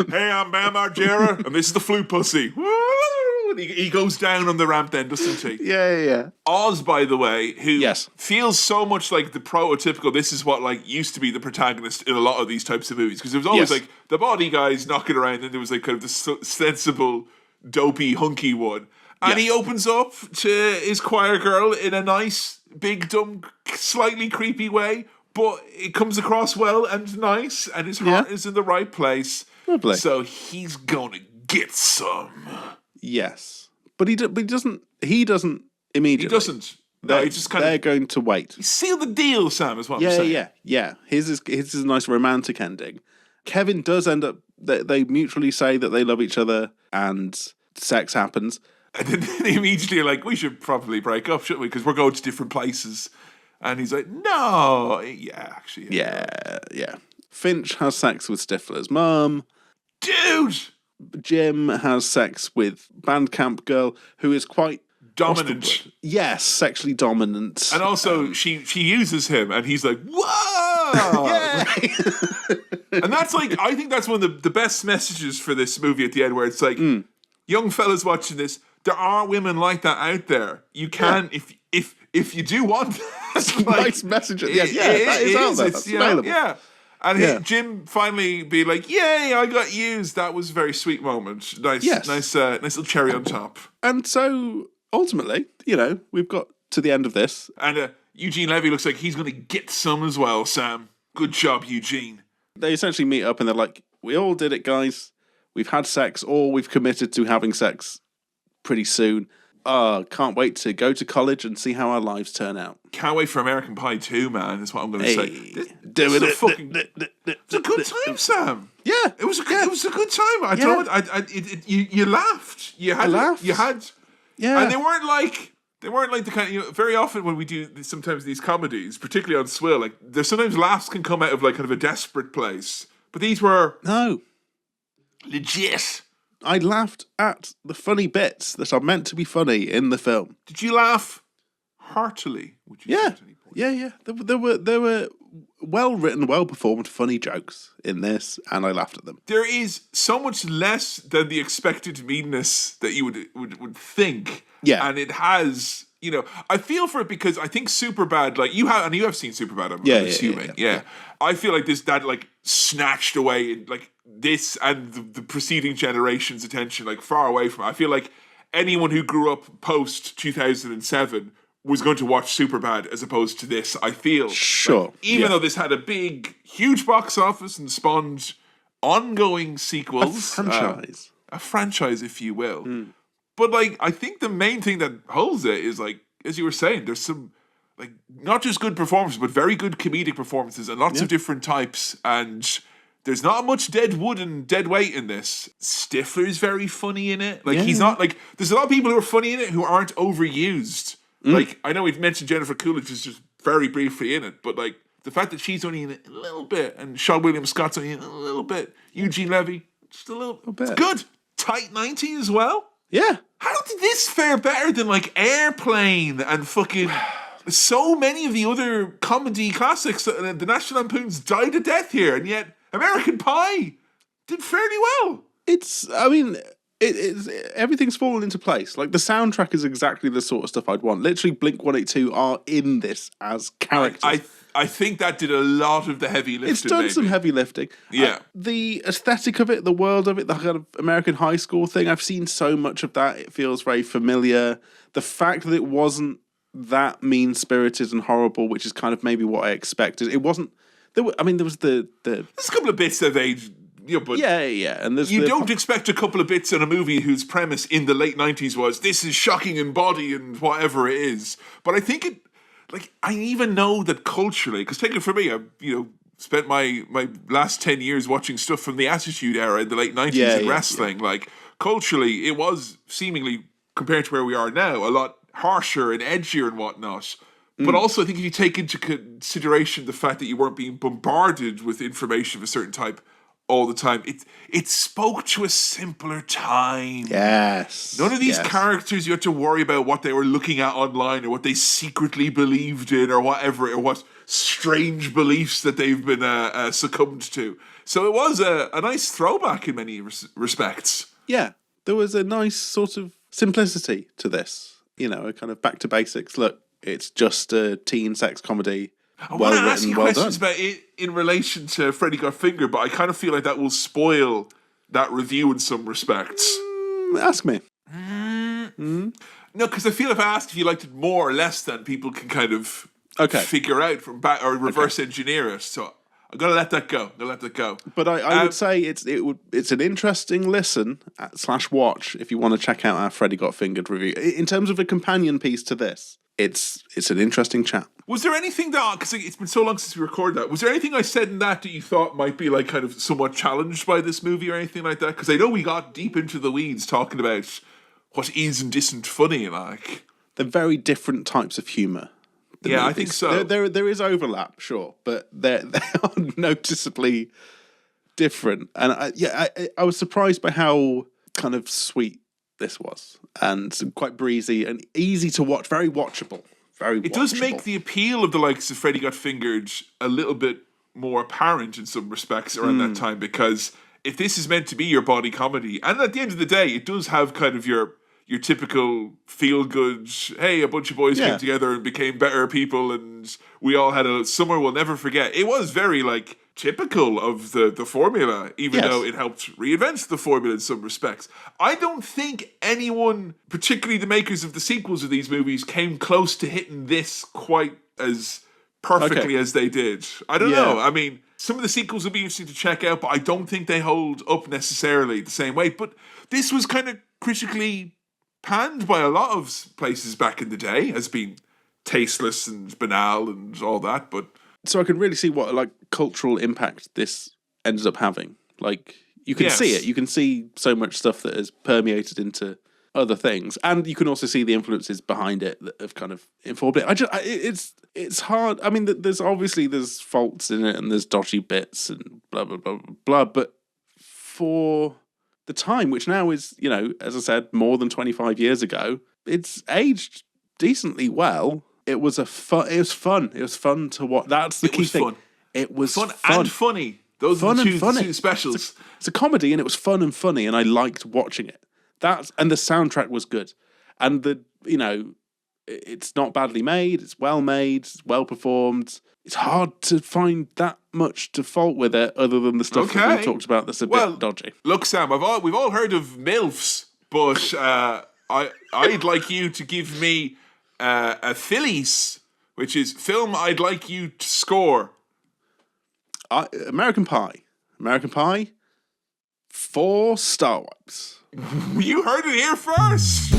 Hey, I'm Bam Margera, and this is the flute pussy. Woo! He goes down on the ramp then, doesn't he? Yeah. Oz, by the way, who feels so much like the prototypical, this is what like used to be the protagonist in a lot of these types of movies, because there was always like the body guys knocking around, and there was like kind of the sensible, dopey, hunky one. And he opens up to his choir girl in a nice, big, dumb, slightly creepy way, but it comes across well and nice, and his heart is in the right place. Lovely. So he's gonna get some. Yes, but he doesn't. He doesn't immediately. He doesn't. No, he just kind they're of. going to wait. Seal the deal, Sam. Is what I'm saying. Yeah. His is a nice romantic ending. Kevin does end up. They mutually say that they love each other, and sex happens. And then they immediately are like, we should probably break up, shouldn't we? Because we're going to different places. And he's like, no. Yeah, actually. Yeah. Finch has sex with Stifler's mum. Dude! Jim has sex with Bandcamp Girl, who is quite... dominant. Yes, sexually dominant. And also, she uses him, and he's like, whoa! And that's like, I think that's one of the best messages for this movie at the end, where it's like, young fellas watching this, there are women like that out there. You can, if you do want that's a nice message at the end. That is out there. That's available. Yeah. And Jim finally be like, yay, I got used. That was a very sweet moment. Nice little cherry on top. And so, ultimately, we've got to the end of this. And Eugene Levy looks like he's going to get some as well, Sam. Good job, Eugene. They essentially meet up and they're like, we all did it, guys. We've had sex, or we've committed to having sex pretty soon. Can't wait to go to college and see how our lives turn out. Can't wait for American Pie 2, man. That's what I'm going to say. It's a good time, Sam. Yeah, it was a good time. I don't know. You laughed. You had. Yeah, and they weren't like the kind of, very often when we do sometimes these comedies, particularly on Swirl, like there's sometimes laughs can come out of like kind of a desperate place, but these were legit. I laughed at the funny bits that are meant to be funny in the film. Did you laugh heartily? Would you say at any point? Yeah. There were well written, well performed, funny jokes in this, and I laughed at them. There is so much less than the expected meanness that you would think. Yeah, and it has. I feel for it because I think Superbad, like you have seen Superbad, I'm assuming. Yeah. I feel like that like snatched away like this and the preceding generation's attention like far away from it. I feel like anyone who grew up post 2007 was going to watch Superbad as opposed to this. I feel sure, even though this had a huge box office and spawned ongoing sequels, a franchise, if you will. But like, I think the main thing that holds it is like, as you were saying, there's some like not just good performances, but very good comedic performances and lots of different types. And there's not much dead wood and dead weight in this. Stifler's very funny in it. Like he's not like there's a lot of people who are funny in it who aren't overused. Like I know we've mentioned Jennifer Coolidge is just very briefly in it, but like the fact that she's only in it a little bit and Sean William Scott's only in it a little bit, Eugene Levy just a little bit. It's good. Tight 90 as well. Yeah. How did this fare better than like Airplane and fucking so many of the other comedy classics? The National Lampoons died a death here, and yet American Pie did fairly well. It's everything's fallen into place. Like the soundtrack is exactly the sort of stuff I'd want. Literally, Blink-182 are in this as characters. I think that did a lot of the heavy lifting. It's done some heavy lifting. Yeah. The aesthetic of it, the world of it, the kind of American high school thing, I've seen so much of that. It feels very familiar. The fact that it wasn't that mean-spirited and horrible, which is kind of maybe what I expected. It wasn't... there was the... There's a couple of bits that aged... but and you don't expect a couple of bits in a movie whose premise in the late 90s was, this is shocking in body and whatever it is. But I think it... Like, I even know that culturally, because take it from me, I spent my last 10 years watching stuff from the Attitude Era in the late 90s in wrestling. Like, culturally, it was seemingly, compared to where we are now, a lot harsher and edgier and whatnot. But also, I think if you take into consideration the fact that you weren't being bombarded with information of a certain type all the time, it spoke to a simpler time. Yes. None of these characters you had to worry about what they were looking at online or what they secretly believed in or whatever, or what strange beliefs that they've been succumbed to. So it was a nice throwback in many respects. Yeah, there was a nice sort of simplicity to this. A kind of back to basics. Look, it's just a teen sex comedy. I want to ask you questions about it in relation to Freddy Got Fingered, but I kind of feel like that will spoil that review in some respects. Ask me. No, because I feel if I asked if you liked it more or less than, people can kind of figure out from back or reverse engineer it. So I'm gonna let that go. But I would say it's an interesting listen / watch if you want to check out our Freddy Got Fingered review. In terms of a companion piece to this, it's an interesting chat. Was there anything that, because it's been so long since we recorded that, was there anything I said in that you thought might be like kind of somewhat challenged by this movie or anything like that? Because I know we got deep into the weeds talking about what is and isn't funny, like. They're very different types of humour. Yeah, I think so. There is overlap, sure, but they are noticeably different. And I was surprised by how kind of sweet this was, and quite breezy and easy to watch, very watchable. It does make the appeal of the likes of Freddy Got Fingered a little bit more apparent in some respects around that time, because if this is meant to be your body comedy, and at the end of the day, it does have kind of your typical feel-good, hey, a bunch of boys came together and became better people, and we all had a summer we'll never forget. It was very, like, typical of the formula, even though it helped reinvent the formula in some respects. I don't think anyone, particularly the makers of the sequels of these movies, came close to hitting this quite as perfectly as they did. I don't know. I mean, some of the sequels will be interesting to check out, but I don't think they hold up necessarily the same way. But this was kind of critically panned by a lot of places back in the day as being tasteless and banal and all that, but so I can really see what like cultural impact this ends up having. Like you can see it. You can see so much stuff that has permeated into other things, and you can also see the influences behind it that have kind of informed it. It's hard. I mean, there's faults in it, and there's dodgy bits and blah blah blah blah. But for the time, which now is, you know, as I said, more than 25 years ago, it's aged decently well. It was fun. It was fun to watch. That's the key thing. Fun. It was fun and funny. Those are the two specials. It's a comedy, and it was fun and funny, and I liked watching it. And the soundtrack was good, and it's not badly made. It's well made. It's well performed. It's hard to find that much to fault with it, other than the stuff that we talked about that's a bit dodgy. Look, Sam, we've all heard of MILFs, but I'd like you to give me a Phillies, which is film I'd like you to score. American Pie. 4 star wipes. You heard it here first.